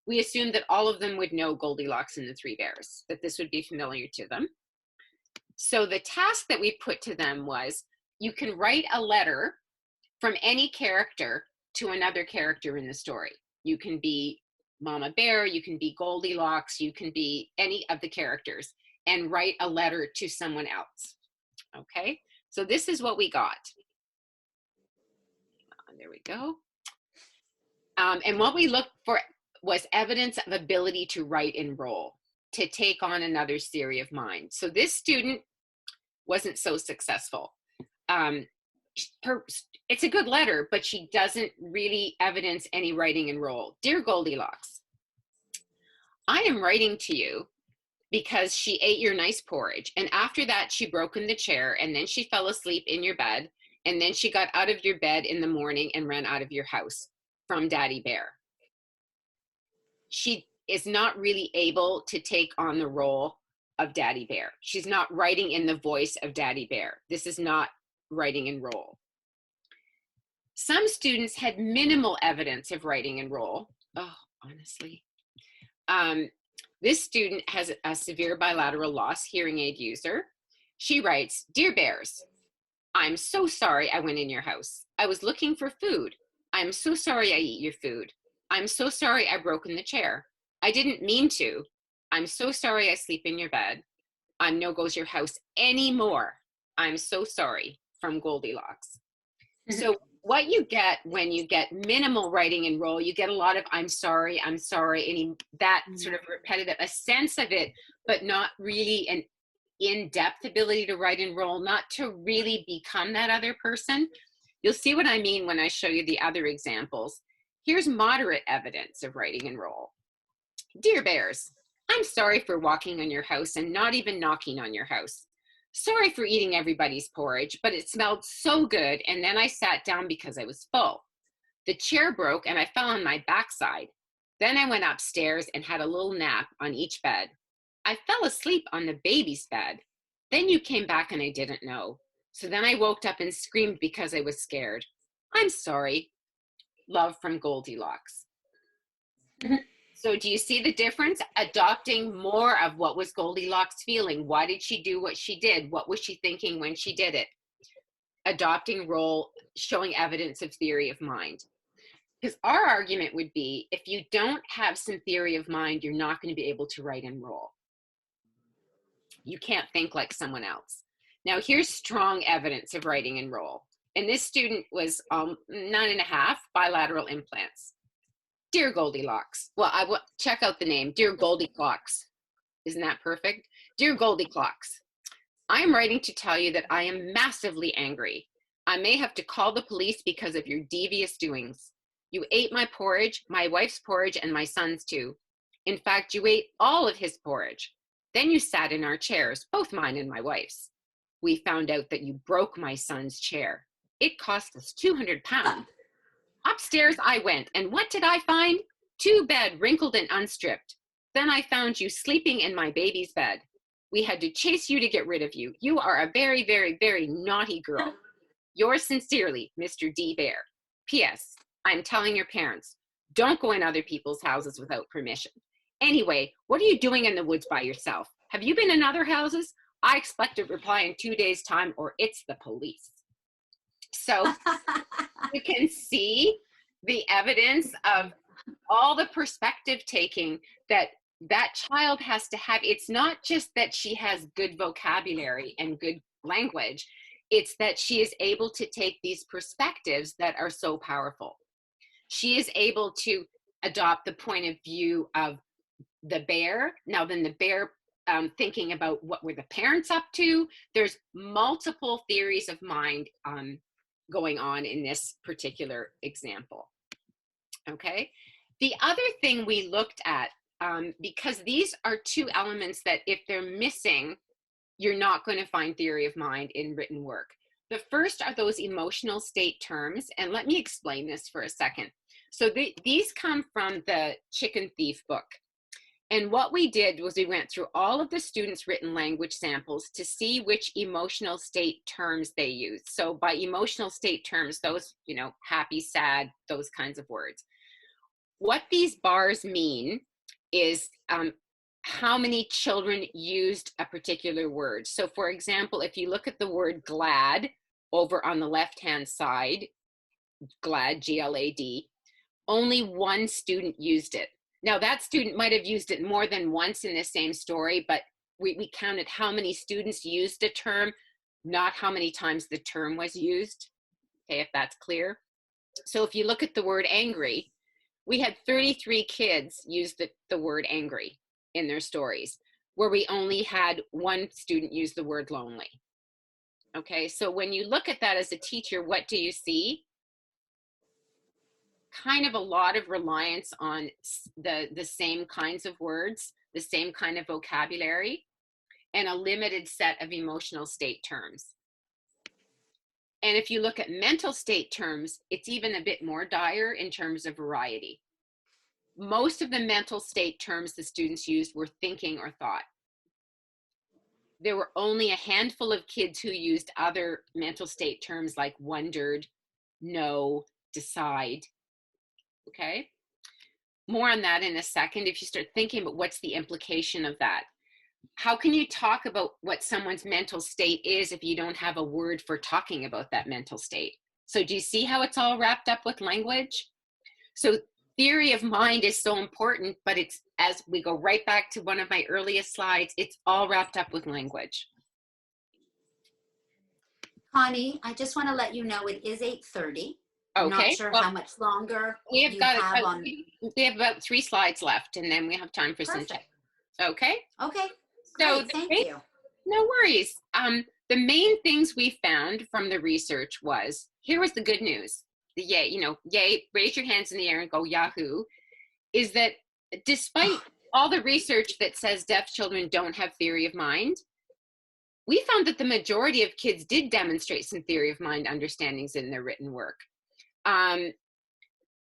We assumed that all of them would know Goldilocks and the Three Bears, that this would be familiar to them. So the task that we put to them was, you can write a letter from any character to another character in the story. You can be Mama Bear, you can be Goldilocks, you can be any of the characters, and write a letter to someone else. Okay, so this is what we got. There we go. And what we looked for was evidence of ability to write in role, to take on another's theory of mind. So this student wasn't so successful. It's a good letter, but she doesn't really evidence any writing in role. Dear Goldilocks, I am writing to you because she ate your nice porridge, and after that she broke in the chair, and then she fell asleep in your bed, and then she got out of your bed in the morning and ran out of your house. From Daddy Bear. She is not really able to take on the role of Daddy Bear. She's not writing in the voice of Daddy Bear. This is not writing in role. Some students had minimal evidence of writing in role. Oh, honestly. This student has a severe bilateral loss, hearing aid user. She writes, Dear Bears, I'm so sorry I went in your house. I was looking for food. I'm so sorry I eat your food. I'm so sorry I broke in the chair. I didn't mean to. I'm so sorry I sleep in your bed. I'm no goes your house anymore. I'm so sorry. From Goldilocks. So what you get when you get minimal writing in role, you get a lot of I'm sorry, and that sort of repetitive, a sense of it, but not really an in-depth ability to write in role, not to really become that other person. You'll see what I mean when I show you the other examples. Here's moderate evidence of writing in role. Dear Bears, I'm sorry for walking on your house and not even knocking on your house. Sorry for eating everybody's porridge, but it smelled so good, and then I sat down because I was full. The chair broke and I fell on my backside. Then I went upstairs and had a little nap on each bed. I fell asleep on the baby's bed. Then you came back and I didn't know. So then I woke up and screamed because I was scared. I'm sorry. Love, from Goldilocks. So do you see the difference? Adopting more of what was Goldilocks feeling. Why did she do what she did? What was she thinking when she did it? Adopting role, showing evidence of theory of mind. Because our argument would be, if you don't have some theory of mind, you're not going to be able to write in role. You can't think like someone else. Now here's strong evidence of writing in role. And this student was 9.5 bilateral implants. Dear Goldilocks. Well, I will check out the name. Dear Goldilocks. Isn't that perfect? Dear Goldilocks, I am writing to tell you that I am massively angry. I may have to call the police because of your devious doings. You ate my porridge, my wife's porridge, and my son's too. In fact, you ate all of his porridge. Then you sat in our chairs, both mine and my wife's. We found out that you broke my son's chair. It cost us 200 pounds. Upstairs I went, and what did I find? 2 bed, wrinkled and unstripped. Then I found you sleeping in my baby's bed. We had to chase you to get rid of you. You are a very, very, very naughty girl. Yours sincerely, Mr. D. Bear. P.S. I'm telling your parents, don't go in other people's houses without permission. Anyway, what are you doing in the woods by yourself? Have you been in other houses? I expect a reply in 2 days' time, or it's the police. So you can see the evidence of all the perspective taking that that child has to have. It's not just that she has good vocabulary and good language. It's that she is able to take these perspectives that are so powerful. She is able to adopt the point of view of the bear. Now then the bear thinking about what were the parents up to. There's multiple theories of mind going on in this particular example. Okay, The other thing we looked at, because these are two elements that if they're missing, you're not going to find theory of mind in written work. The first are those emotional state terms, and let me explain this for a second. So these come from the Chicken Thief book. And what we did was we went through all of the students' written language samples to see which emotional state terms they used. So by emotional state terms, those, you know, happy, sad, those kinds of words. What these bars mean is how many children used a particular word. So for example, if you look at the word glad over on the left-hand side, glad, G-L-A-D, only one student used it. Now that student might have used it more than once in the same story, but we counted how many students used the term, not how many times the term was used, okay, if that's clear. So if you look at the word angry, we had 33 kids use the word angry in their stories, where we only had one student use the word lonely. Okay, so when you look at that as a teacher, what do you see? Kind of a lot of reliance on the same kinds of words, the same kind of vocabulary, and a limited set of emotional state terms. And if you look at mental state terms, it's even a bit more dire in terms of variety. Most of the mental state terms the students used were thinking or thought. There were only a handful of kids who used other mental state terms like wondered, know, decide. Okay, more on that in a second. If you start thinking about what's the implication of that, how can you talk about what someone's mental state is if you don't have a word for talking about that mental state? So do you see how it's all wrapped up with language? So theory of mind is so important, but it's, as we go right back to one of my earliest slides, it's all wrapped up with language.
Connie, I just want to let you know it is 8:30. I'm not
Okay,
sure
well,
how much longer
we have
you
got
have
about,
on.
we have about 3 slides left, and then we have time for some
Perfect.
chat. Okay.
Okay,
So
great, thank you.
no worries. The main things we found from the research was, here was the good news. The yay, you know, yay, raise your hands in the air and go Yahoo, is that despite all the research that says deaf children don't have theory of mind, we found that the majority of kids did demonstrate some theory of mind understandings in their written work.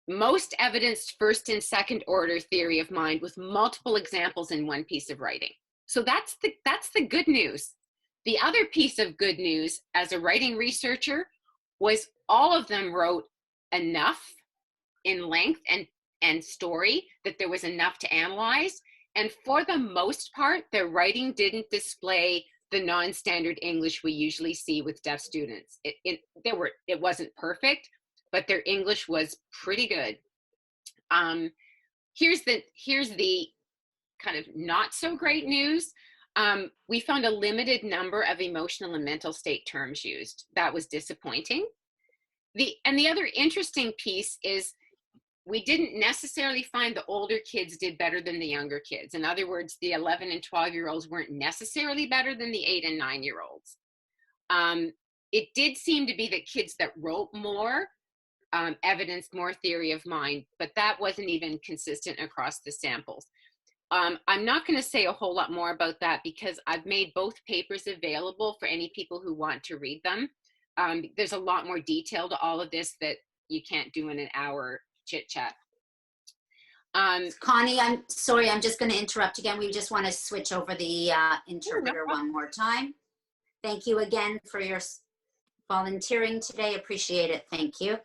Most evidenced first and second order theory of mind with multiple examples in one piece of writing. So that's the good news. The other piece of good news as a writing researcher was all of them wrote enough in length and story that there was enough to analyze. And for the most part, their writing didn't display the non-standard English we usually see with deaf students. It wasn't perfect, but their English was pretty good. Here's the kind of not so great news. We found a limited number of emotional and mental state terms used. That was disappointing. The other interesting piece is we didn't necessarily find the older kids did better than the younger kids. In other words, the 11 and 12-year-olds weren't necessarily better than the 8 and 9-year-olds. It did seem to be that kids that wrote more evidenced more theory of mind, but that wasn't even consistent across the samples. I'm not going to say a whole lot more about that because I've made both papers available for any people who want to read them. There's a lot more detail to all of this that you can't do in an hour chit chat.
Connie, I'm sorry, I'm just going to interrupt again. We just want to switch over the interpreter one more time. Thank you again for your volunteering today. Appreciate it. Thank you.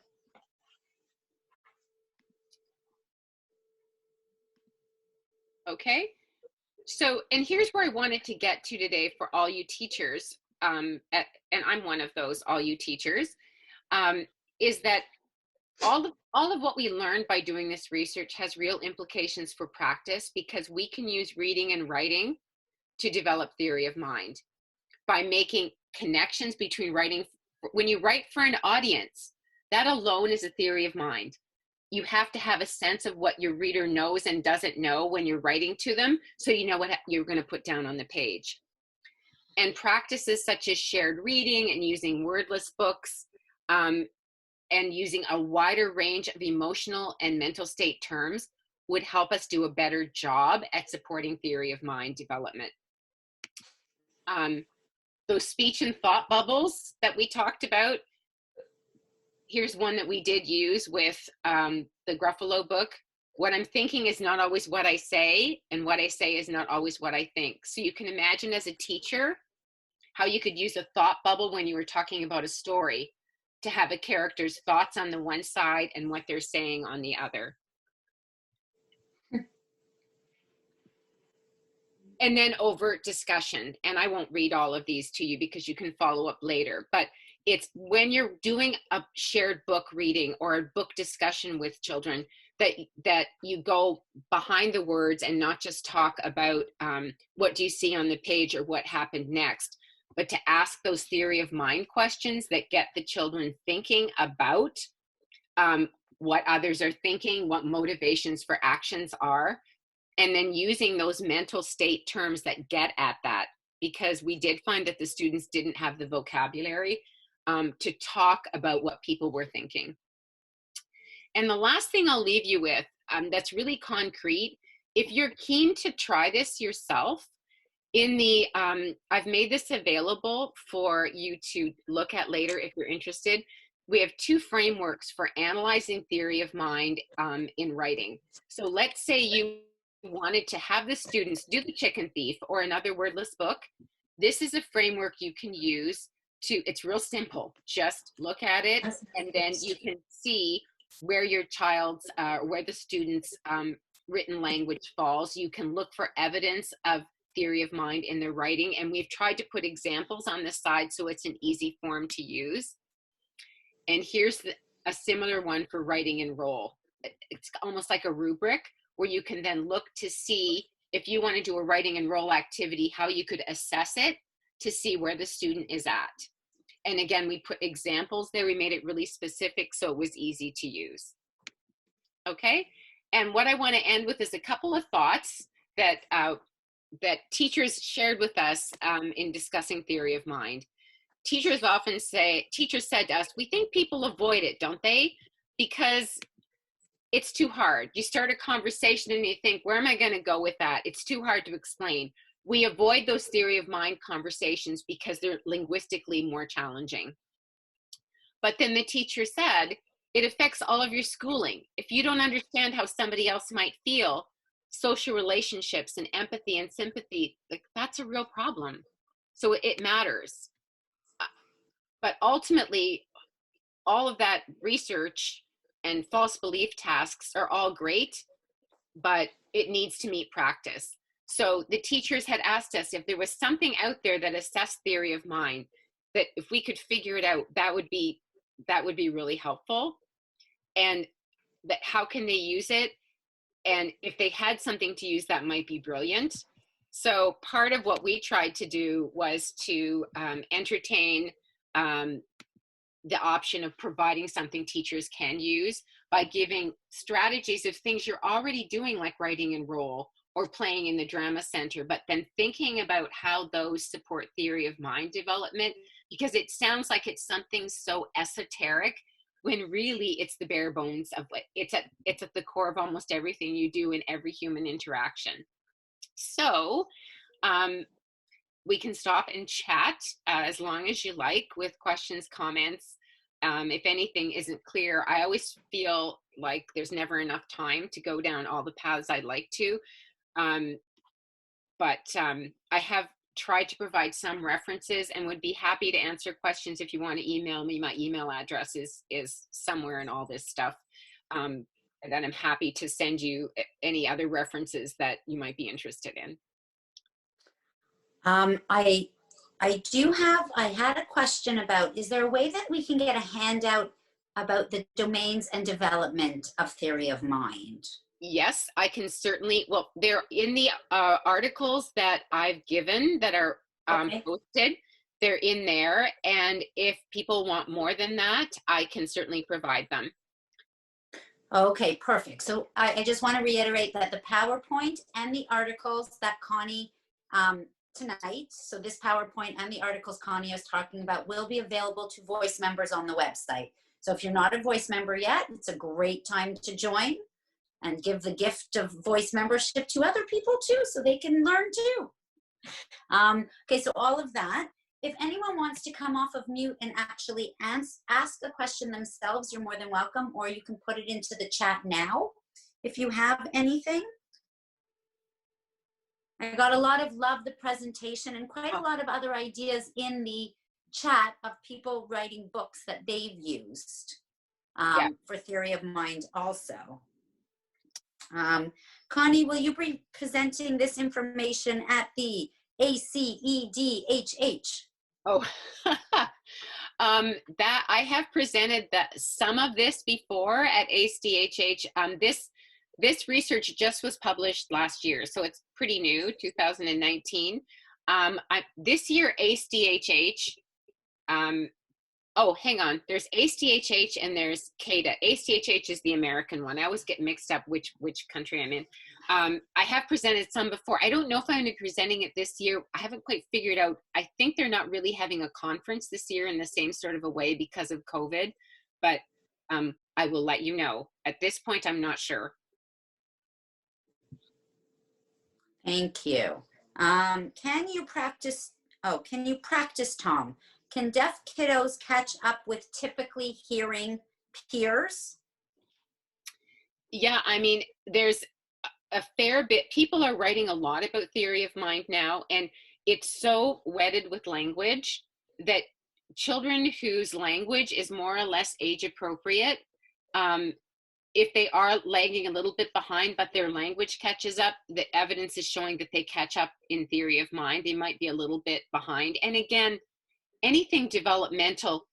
Okay, so, and here's where I wanted to get to today for all you teachers, and I'm one of those all you teachers, is that all of what we learned by doing this research has real implications for practice, because we can use reading and writing to develop theory of mind by making connections between writing. When you write for an audience, that alone is a theory of mind. You have to have a sense of what your reader knows and doesn't know when you're writing to them, so you know what you're going to put down on the page. And practices such as shared reading and using wordless books and using a wider range of emotional and mental state terms would help us do a better job at supporting theory of mind development. Those speech and thought bubbles that we talked about, here's one that we did use with the Gruffalo book. What I'm thinking is not always what I say, and what I say is not always what I think. So you can imagine as a teacher how you could use a thought bubble when you were talking about a story to have a character's thoughts on the one side and what they're saying on the other. And then overt discussion. And I won't read all of these to you because you can follow up later. But it's when you're doing a shared book reading or a book discussion with children that you go behind the words and not just talk about what do you see on the page or what happened next, but to ask those theory of mind questions that get the children thinking about what others are thinking, what motivations for actions are, and then using those mental state terms that get at that, because we did find that the students didn't have the vocabulary to talk about what people were thinking. And the last thing I'll leave you with that's really concrete, if you're keen to try this yourself, I've made this available for you to look at later if you're interested. We have 2 frameworks for analyzing theory of mind in writing. So let's say you wanted to have the students do The Chicken Thief or Another Wordless Book. This is a framework you can use it's real simple. Just look at it and then you can see where your child's, where the student's written language falls. You can look for evidence of theory of mind in their writing, and we've tried to put examples on the side so it's an easy form to use. And here's a similar one for writing and roll. It's almost like a rubric where you can then look to see if you want to do a writing and roll activity, how you could assess it to see where the student is at. And again, we put examples there. We made it really specific so it was easy to use. Okay, and what I want to end with is a couple of thoughts that that teachers shared with us in discussing theory of mind. Teachers said to us, we think people avoid it, don't they? Because it's too hard. You start a conversation and you think, where am I going to go with that? It's too hard to explain. We avoid those theory of mind conversations because they're linguistically more challenging. But then the teacher said, it affects all of your schooling. If you don't understand how somebody else might feel, social relationships and empathy and sympathy, like that's a real problem. So it matters. But ultimately, all of that research and false belief tasks are all great, but it needs to meet practice. So the teachers had asked us if there was something out there that assessed theory of mind, that if we could figure it out, that would be really helpful. And that how can they use it? And if they had something to use, that might be brilliant. So part of what we tried to do was to entertain the option of providing something teachers can use by giving strategies of things you're already doing, like writing and roll or playing in the drama center, but then thinking about how those support theory of mind development, because it sounds like it's something so esoteric when really it's the bare bones of it's at the core of almost everything you do in every human interaction. So we can stop and chat as long as you like with questions, comments. If anything isn't clear, I always feel like there's never enough time to go down all the paths I'd like to. But I have tried to provide some references and would be happy to answer questions if you want to email me. My email address is somewhere in all this stuff. And then I'm happy to send you any other references that you might be interested in.
I had a question about, is there a way that we can get a handout about the domains and development of theory of mind?
Yes, I can certainly, well, they're in the articles that I've given that are posted, they're in there. And if people want more than that, I can certainly provide them.
Okay, perfect. So I just want to reiterate that the PowerPoint and the articles that Connie tonight, so this PowerPoint and the articles Connie is talking about will be available to voice members on the website. So if you're not a voice member yet, it's a great time to join and give the gift of voice membership to other people too, so they can learn too. Okay, so all of that. If anyone wants to come off of mute and actually ask a question themselves, you're more than welcome, or you can put it into the chat now if you have anything. I got a lot of love the presentation and quite a lot of other ideas in the chat of people writing books that they've used for Theory of Mind also. Connie, will you be presenting this information at the ACEDHH?
Oh, that I have presented some of this before at ACEDHH. This research just was published last year, so it's pretty new, 2019. This year, ACEDHH, oh, hang on. There's ACEDHH and there's CADA. ACEDHH is the American one. I always get mixed up which country I'm in. I have presented some before. I don't know if I'm going to be presenting it this year. I haven't quite figured out. I think they're not really having a conference this year in the same sort of a way because of COVID, but I will let you know. At this point, I'm not sure.
Thank you. Can you practice, Tom? Can deaf kiddos catch up with typically hearing peers?
Yeah, I mean, there's a fair bit. People are writing a lot about theory of mind now, and it's so wedded with language that children whose language is more or less age appropriate, if they are lagging a little bit behind, but their language catches up, the evidence is showing that they catch up in theory of mind. They might be a little bit behind. And again, anything developmental,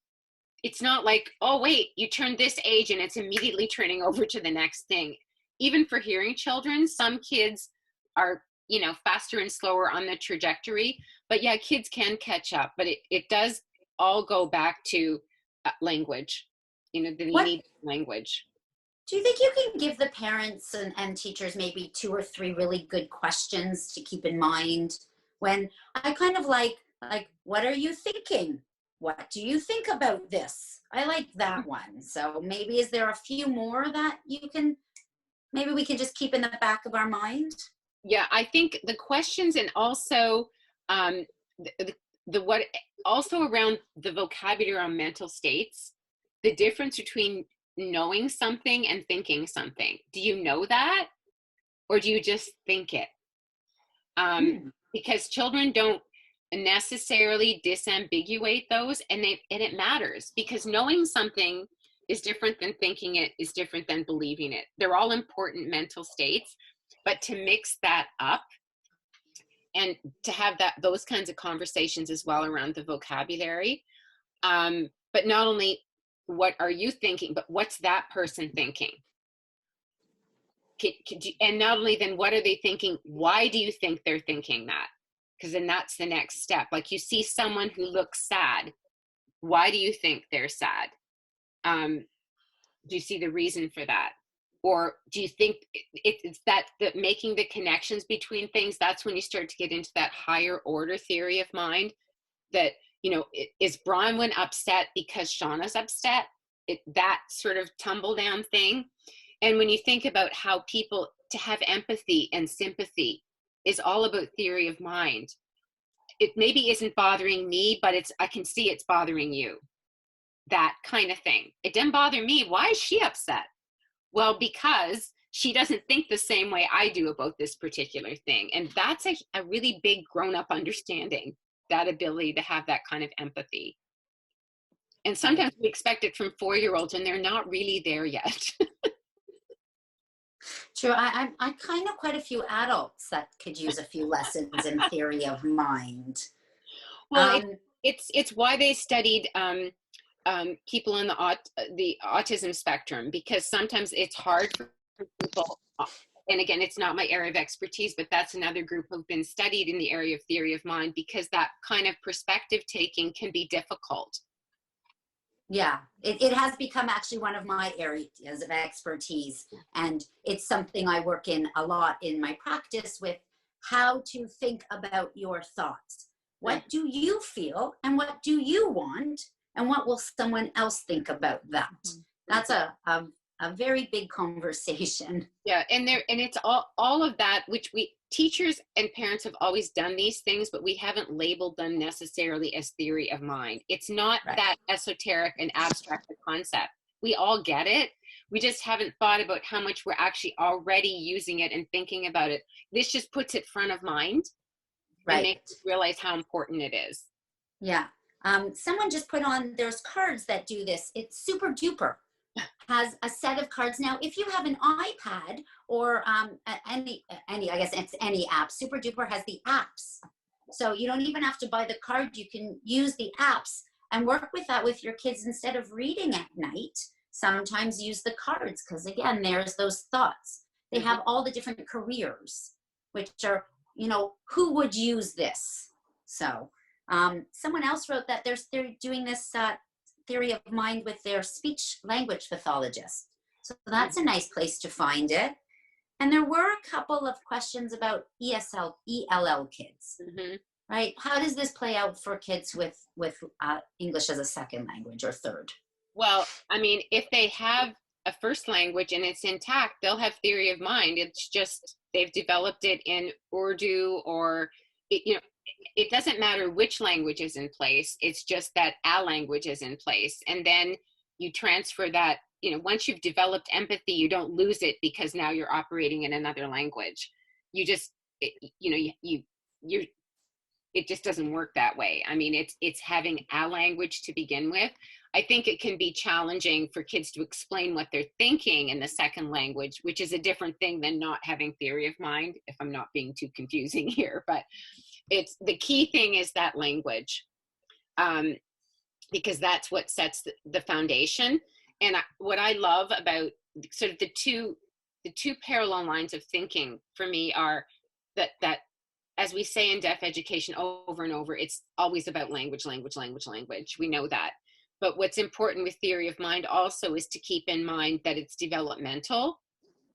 it's not like, oh, wait, you turned this age and it's immediately turning over to the next thing. Even for hearing children, some kids are, faster and slower on the trajectory. But yeah, kids can catch up, but it does all go back to language, the need language.
Do you think you can give the parents and teachers maybe 2 or 3 really good questions to keep in mind when I kind of like, what are you thinking? What do you think about this? I like that one. So maybe is there a few more that maybe we can just keep in the back of our mind?
Yeah, I think the questions, and also also around the vocabulary around mental states, the difference between knowing something and thinking something. Do you know that, or do you just think it? Because children don't necessarily disambiguate those, and it matters, because knowing something is different than thinking it, is different than believing it. They're all important mental states, but to mix that up and to have those kinds of conversations as well around the vocabulary, but not only what are you thinking, but what's that person thinking? And not only then, what are they thinking? Why do you think they're thinking that? Because then that's the next step. Like, you see someone who looks sad. Why do you think they're sad? Do you see the reason for that? Or do you think it's that making the connections between things? That's when you start to get into that higher order theory of mind, that, is Bronwyn upset because Shauna's upset? That sort of tumble down thing. And when you think about how people, to have empathy and sympathy is all about theory of mind. It maybe isn't bothering me, but I can see it's bothering you. That kind of thing. It didn't bother me. Why is she upset? Well, because she doesn't think the same way I do about this particular thing. And that's a really big grown-up understanding, that ability to have that kind of empathy. And sometimes we expect it from 4-year-olds, and they're not really there yet.
True. I kind of quite a few adults that could use a few lessons in theory of mind.
Well, it's why they studied people on the autism spectrum, because sometimes it's hard for people. And again, it's not my area of expertise, but that's another group who've been studied in the area of theory of mind, because that kind of perspective taking can be difficult.
Yeah, it has become actually one of my areas of expertise. And it's something I work in a lot in my practice, with how to think about your thoughts. What do you feel and what do you want? and what will someone else think about that? That's a very big conversation.
Yeah, and it's all of that, which we teachers and parents have always done these things, but we haven't labeled them necessarily as theory of mind. It's not
Right.
that esoteric and abstract a concept. We all get it. We just haven't thought about how much we're actually already using it and thinking about it. This just puts it front of mind and
Right.
makes us realize how important it is.
Yeah. Someone just put on, there's cards that do this. It's Super Duper. Has a set of cards. Now, if you have an iPad or any, I guess it's any app, Super Duper has the apps. So you don't even have to buy the card. You can use the apps and work with that with your kids instead of reading at night. Sometimes use the cards because, again, there's those thoughts. They have all the different careers, which are, you know, who would use this? So someone else wrote that they're doing this theory of mind with their speech language pathologist. So that's a nice place to find it. And there were a couple of questions about ELL kids, right? How does this play out for kids with English as a second language or third?
Well, I mean, if they have a first language and it's intact, they'll have theory of mind. It's just they've developed it in Urdu or, it doesn't matter which language is in place. It's just that a language is in place. And then you transfer that, once you've developed empathy, you don't lose it because now you're operating in another language. You just, it just doesn't work that way. I mean, it's having a language to begin with. I think it can be challenging for kids to explain what they're thinking in the second language, which is a different thing than not having theory of mind, if I'm not being too confusing here. But it's the key thing is that language, because that's what sets the foundation. And what I love about sort of the two parallel lines of thinking for me are that as we say in deaf education over and over, it's always about language. We know that. But what's important with theory of mind also is to keep in mind that it's developmental.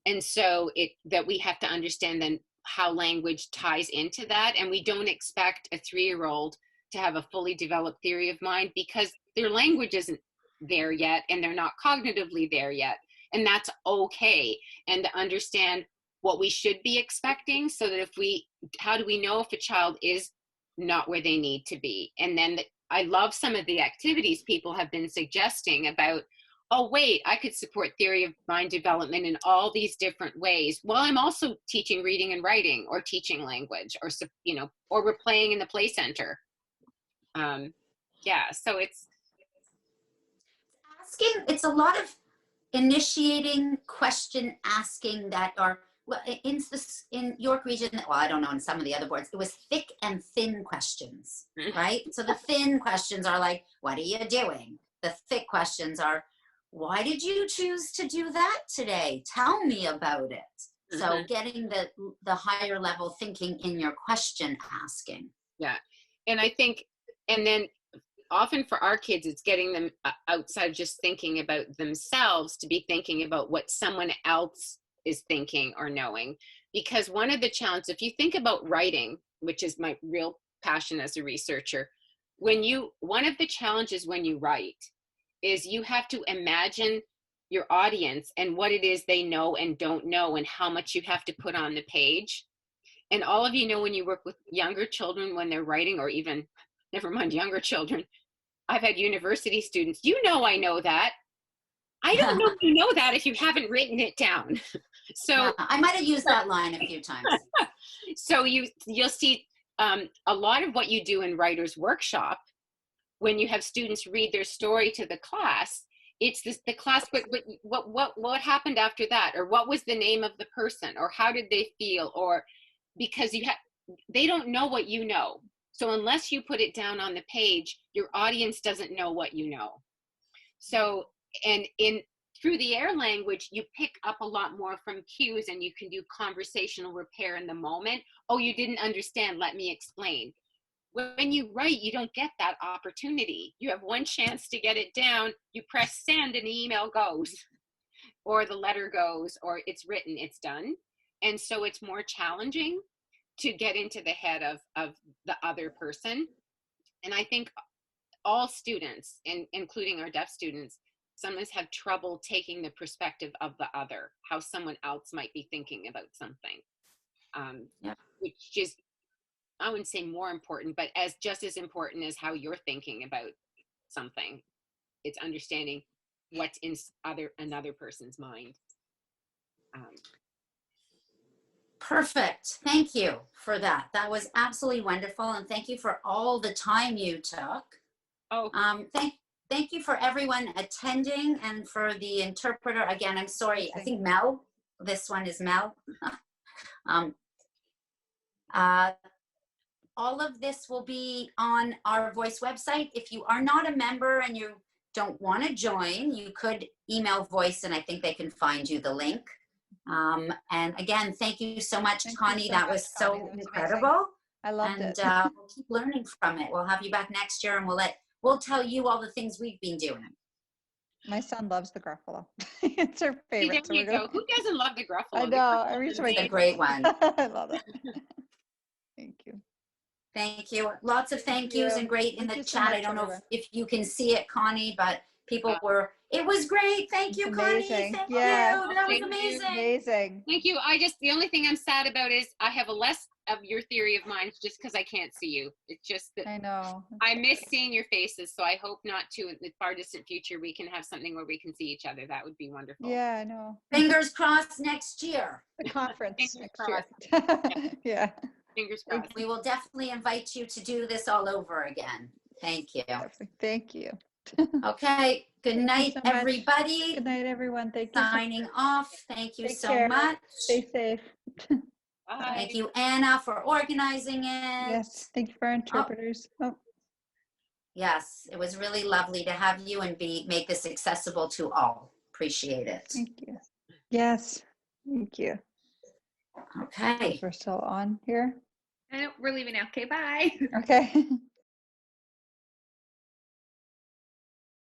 And so that we have to understand then how language ties into that. And we don't expect a 3-year-old to have a fully developed theory of mind because their language isn't there yet and they're not cognitively there yet. And that's okay. And to understand what we should be expecting so that how do we know if a child is not where they need to be? And then I love some of the activities people have been suggesting about, oh, wait, I could support theory of mind development in all these different ways. Well, I'm also teaching reading and writing or teaching language or we're playing in the play center. So
it's a lot of initiating, question asking that are, well, in York Region, well, I don't know, in some of the other boards, it was thick and thin questions, right? So the thin questions are like, what are you doing? The thick questions are, why did you choose to do that today? Tell me about it. So getting the higher level thinking in your question asking.
Yeah. And I think, and then often for our kids, it's getting them outside of just thinking about themselves to be thinking about what someone else is thinking or knowing. Because one of the challenges, if you think about writing, which is my real passion as a researcher, one of the challenges when you write is you have to imagine your audience and what it is they know and don't know and how much you have to put on the page. And all of you know when you work with younger children when they're writing, or even, never mind younger children, I've had university students, I know that. I don't know if you know that if you haven't written it down. So
yeah, I might have used that line a few times.
So you'll see a lot of what you do in Writer's Workshop when you have students read their story to the class. It's the class, but what happened after that, or what was the name of the person, or how did they feel, or because they don't know what you know. So unless you put it down on the page, your audience doesn't know what you know. So, and through the air language, you pick up a lot more from cues and you can do conversational repair in the moment. Oh, you didn't understand, let me explain. When you write, you don't get that opportunity. You have one chance to get it down. You press send and the email goes, or the letter goes, or it's written, it's done. And so it's more challenging to get into the head of the other person. And I think all students, including our deaf students, sometimes have trouble taking the perspective of the other, how someone else might be thinking about something.
Yeah.
Which is, I wouldn't say more important, but just as important as how you're thinking about something. It's understanding what's in another person's mind.
Perfect. Thank you for that. That was absolutely wonderful. And thank you for all the time you took.
Oh,
Thank you for everyone attending and for the interpreter. Again, I'm sorry. I think Mel, this one is Mel. All of this will be on our Voice website. If you are not a member and you don't want to join, you could email Voice and I think they can find you the link. And again, thank you so much, Connie. That was so incredible.
I loved it.
And we'll keep learning from it. We'll have you back next year and we'll tell you all the things we've been doing.
My son loves the Gruffalo. It's her favorite.
There you go. Who doesn't love the Gruffalo?
I know. Every time
It's a great one.
I love it. Thank you.
Thank you. Lots of thank yous and great in the chat. I don't know if you can see it, Connie, but people it was great. Thank you, Connie. Thank you. That was amazing.
Amazing.
Thank you. The only thing I'm sad about is I have less of your theory of minds just because I can't see you. It's just that
I know.
I miss seeing your faces. So I hope not to in the far distant future, we can have something where we can see each other. That would be wonderful.
Yeah, I know.
Fingers crossed next year.
The conference
Fingers
next year. Yeah.
Fingers crossed.
We will definitely invite you to do this all over again. Thank you.
Thank you.
Okay. Good night,
so much.
everybody.
Good night, everyone. Thank you.
Signing off. Thank you
Take
so
care.
much.
Stay safe.
Bye.
Thank you, Anna, for organizing it.
Yes. Thank you for our interpreters. Oh.
Yes, it was really lovely to have you and make this accessible to all. Appreciate it.
Thank you. Yes. Thank you.
Okay.
We're still on here.
We're leaving now. Okay, bye.
Okay.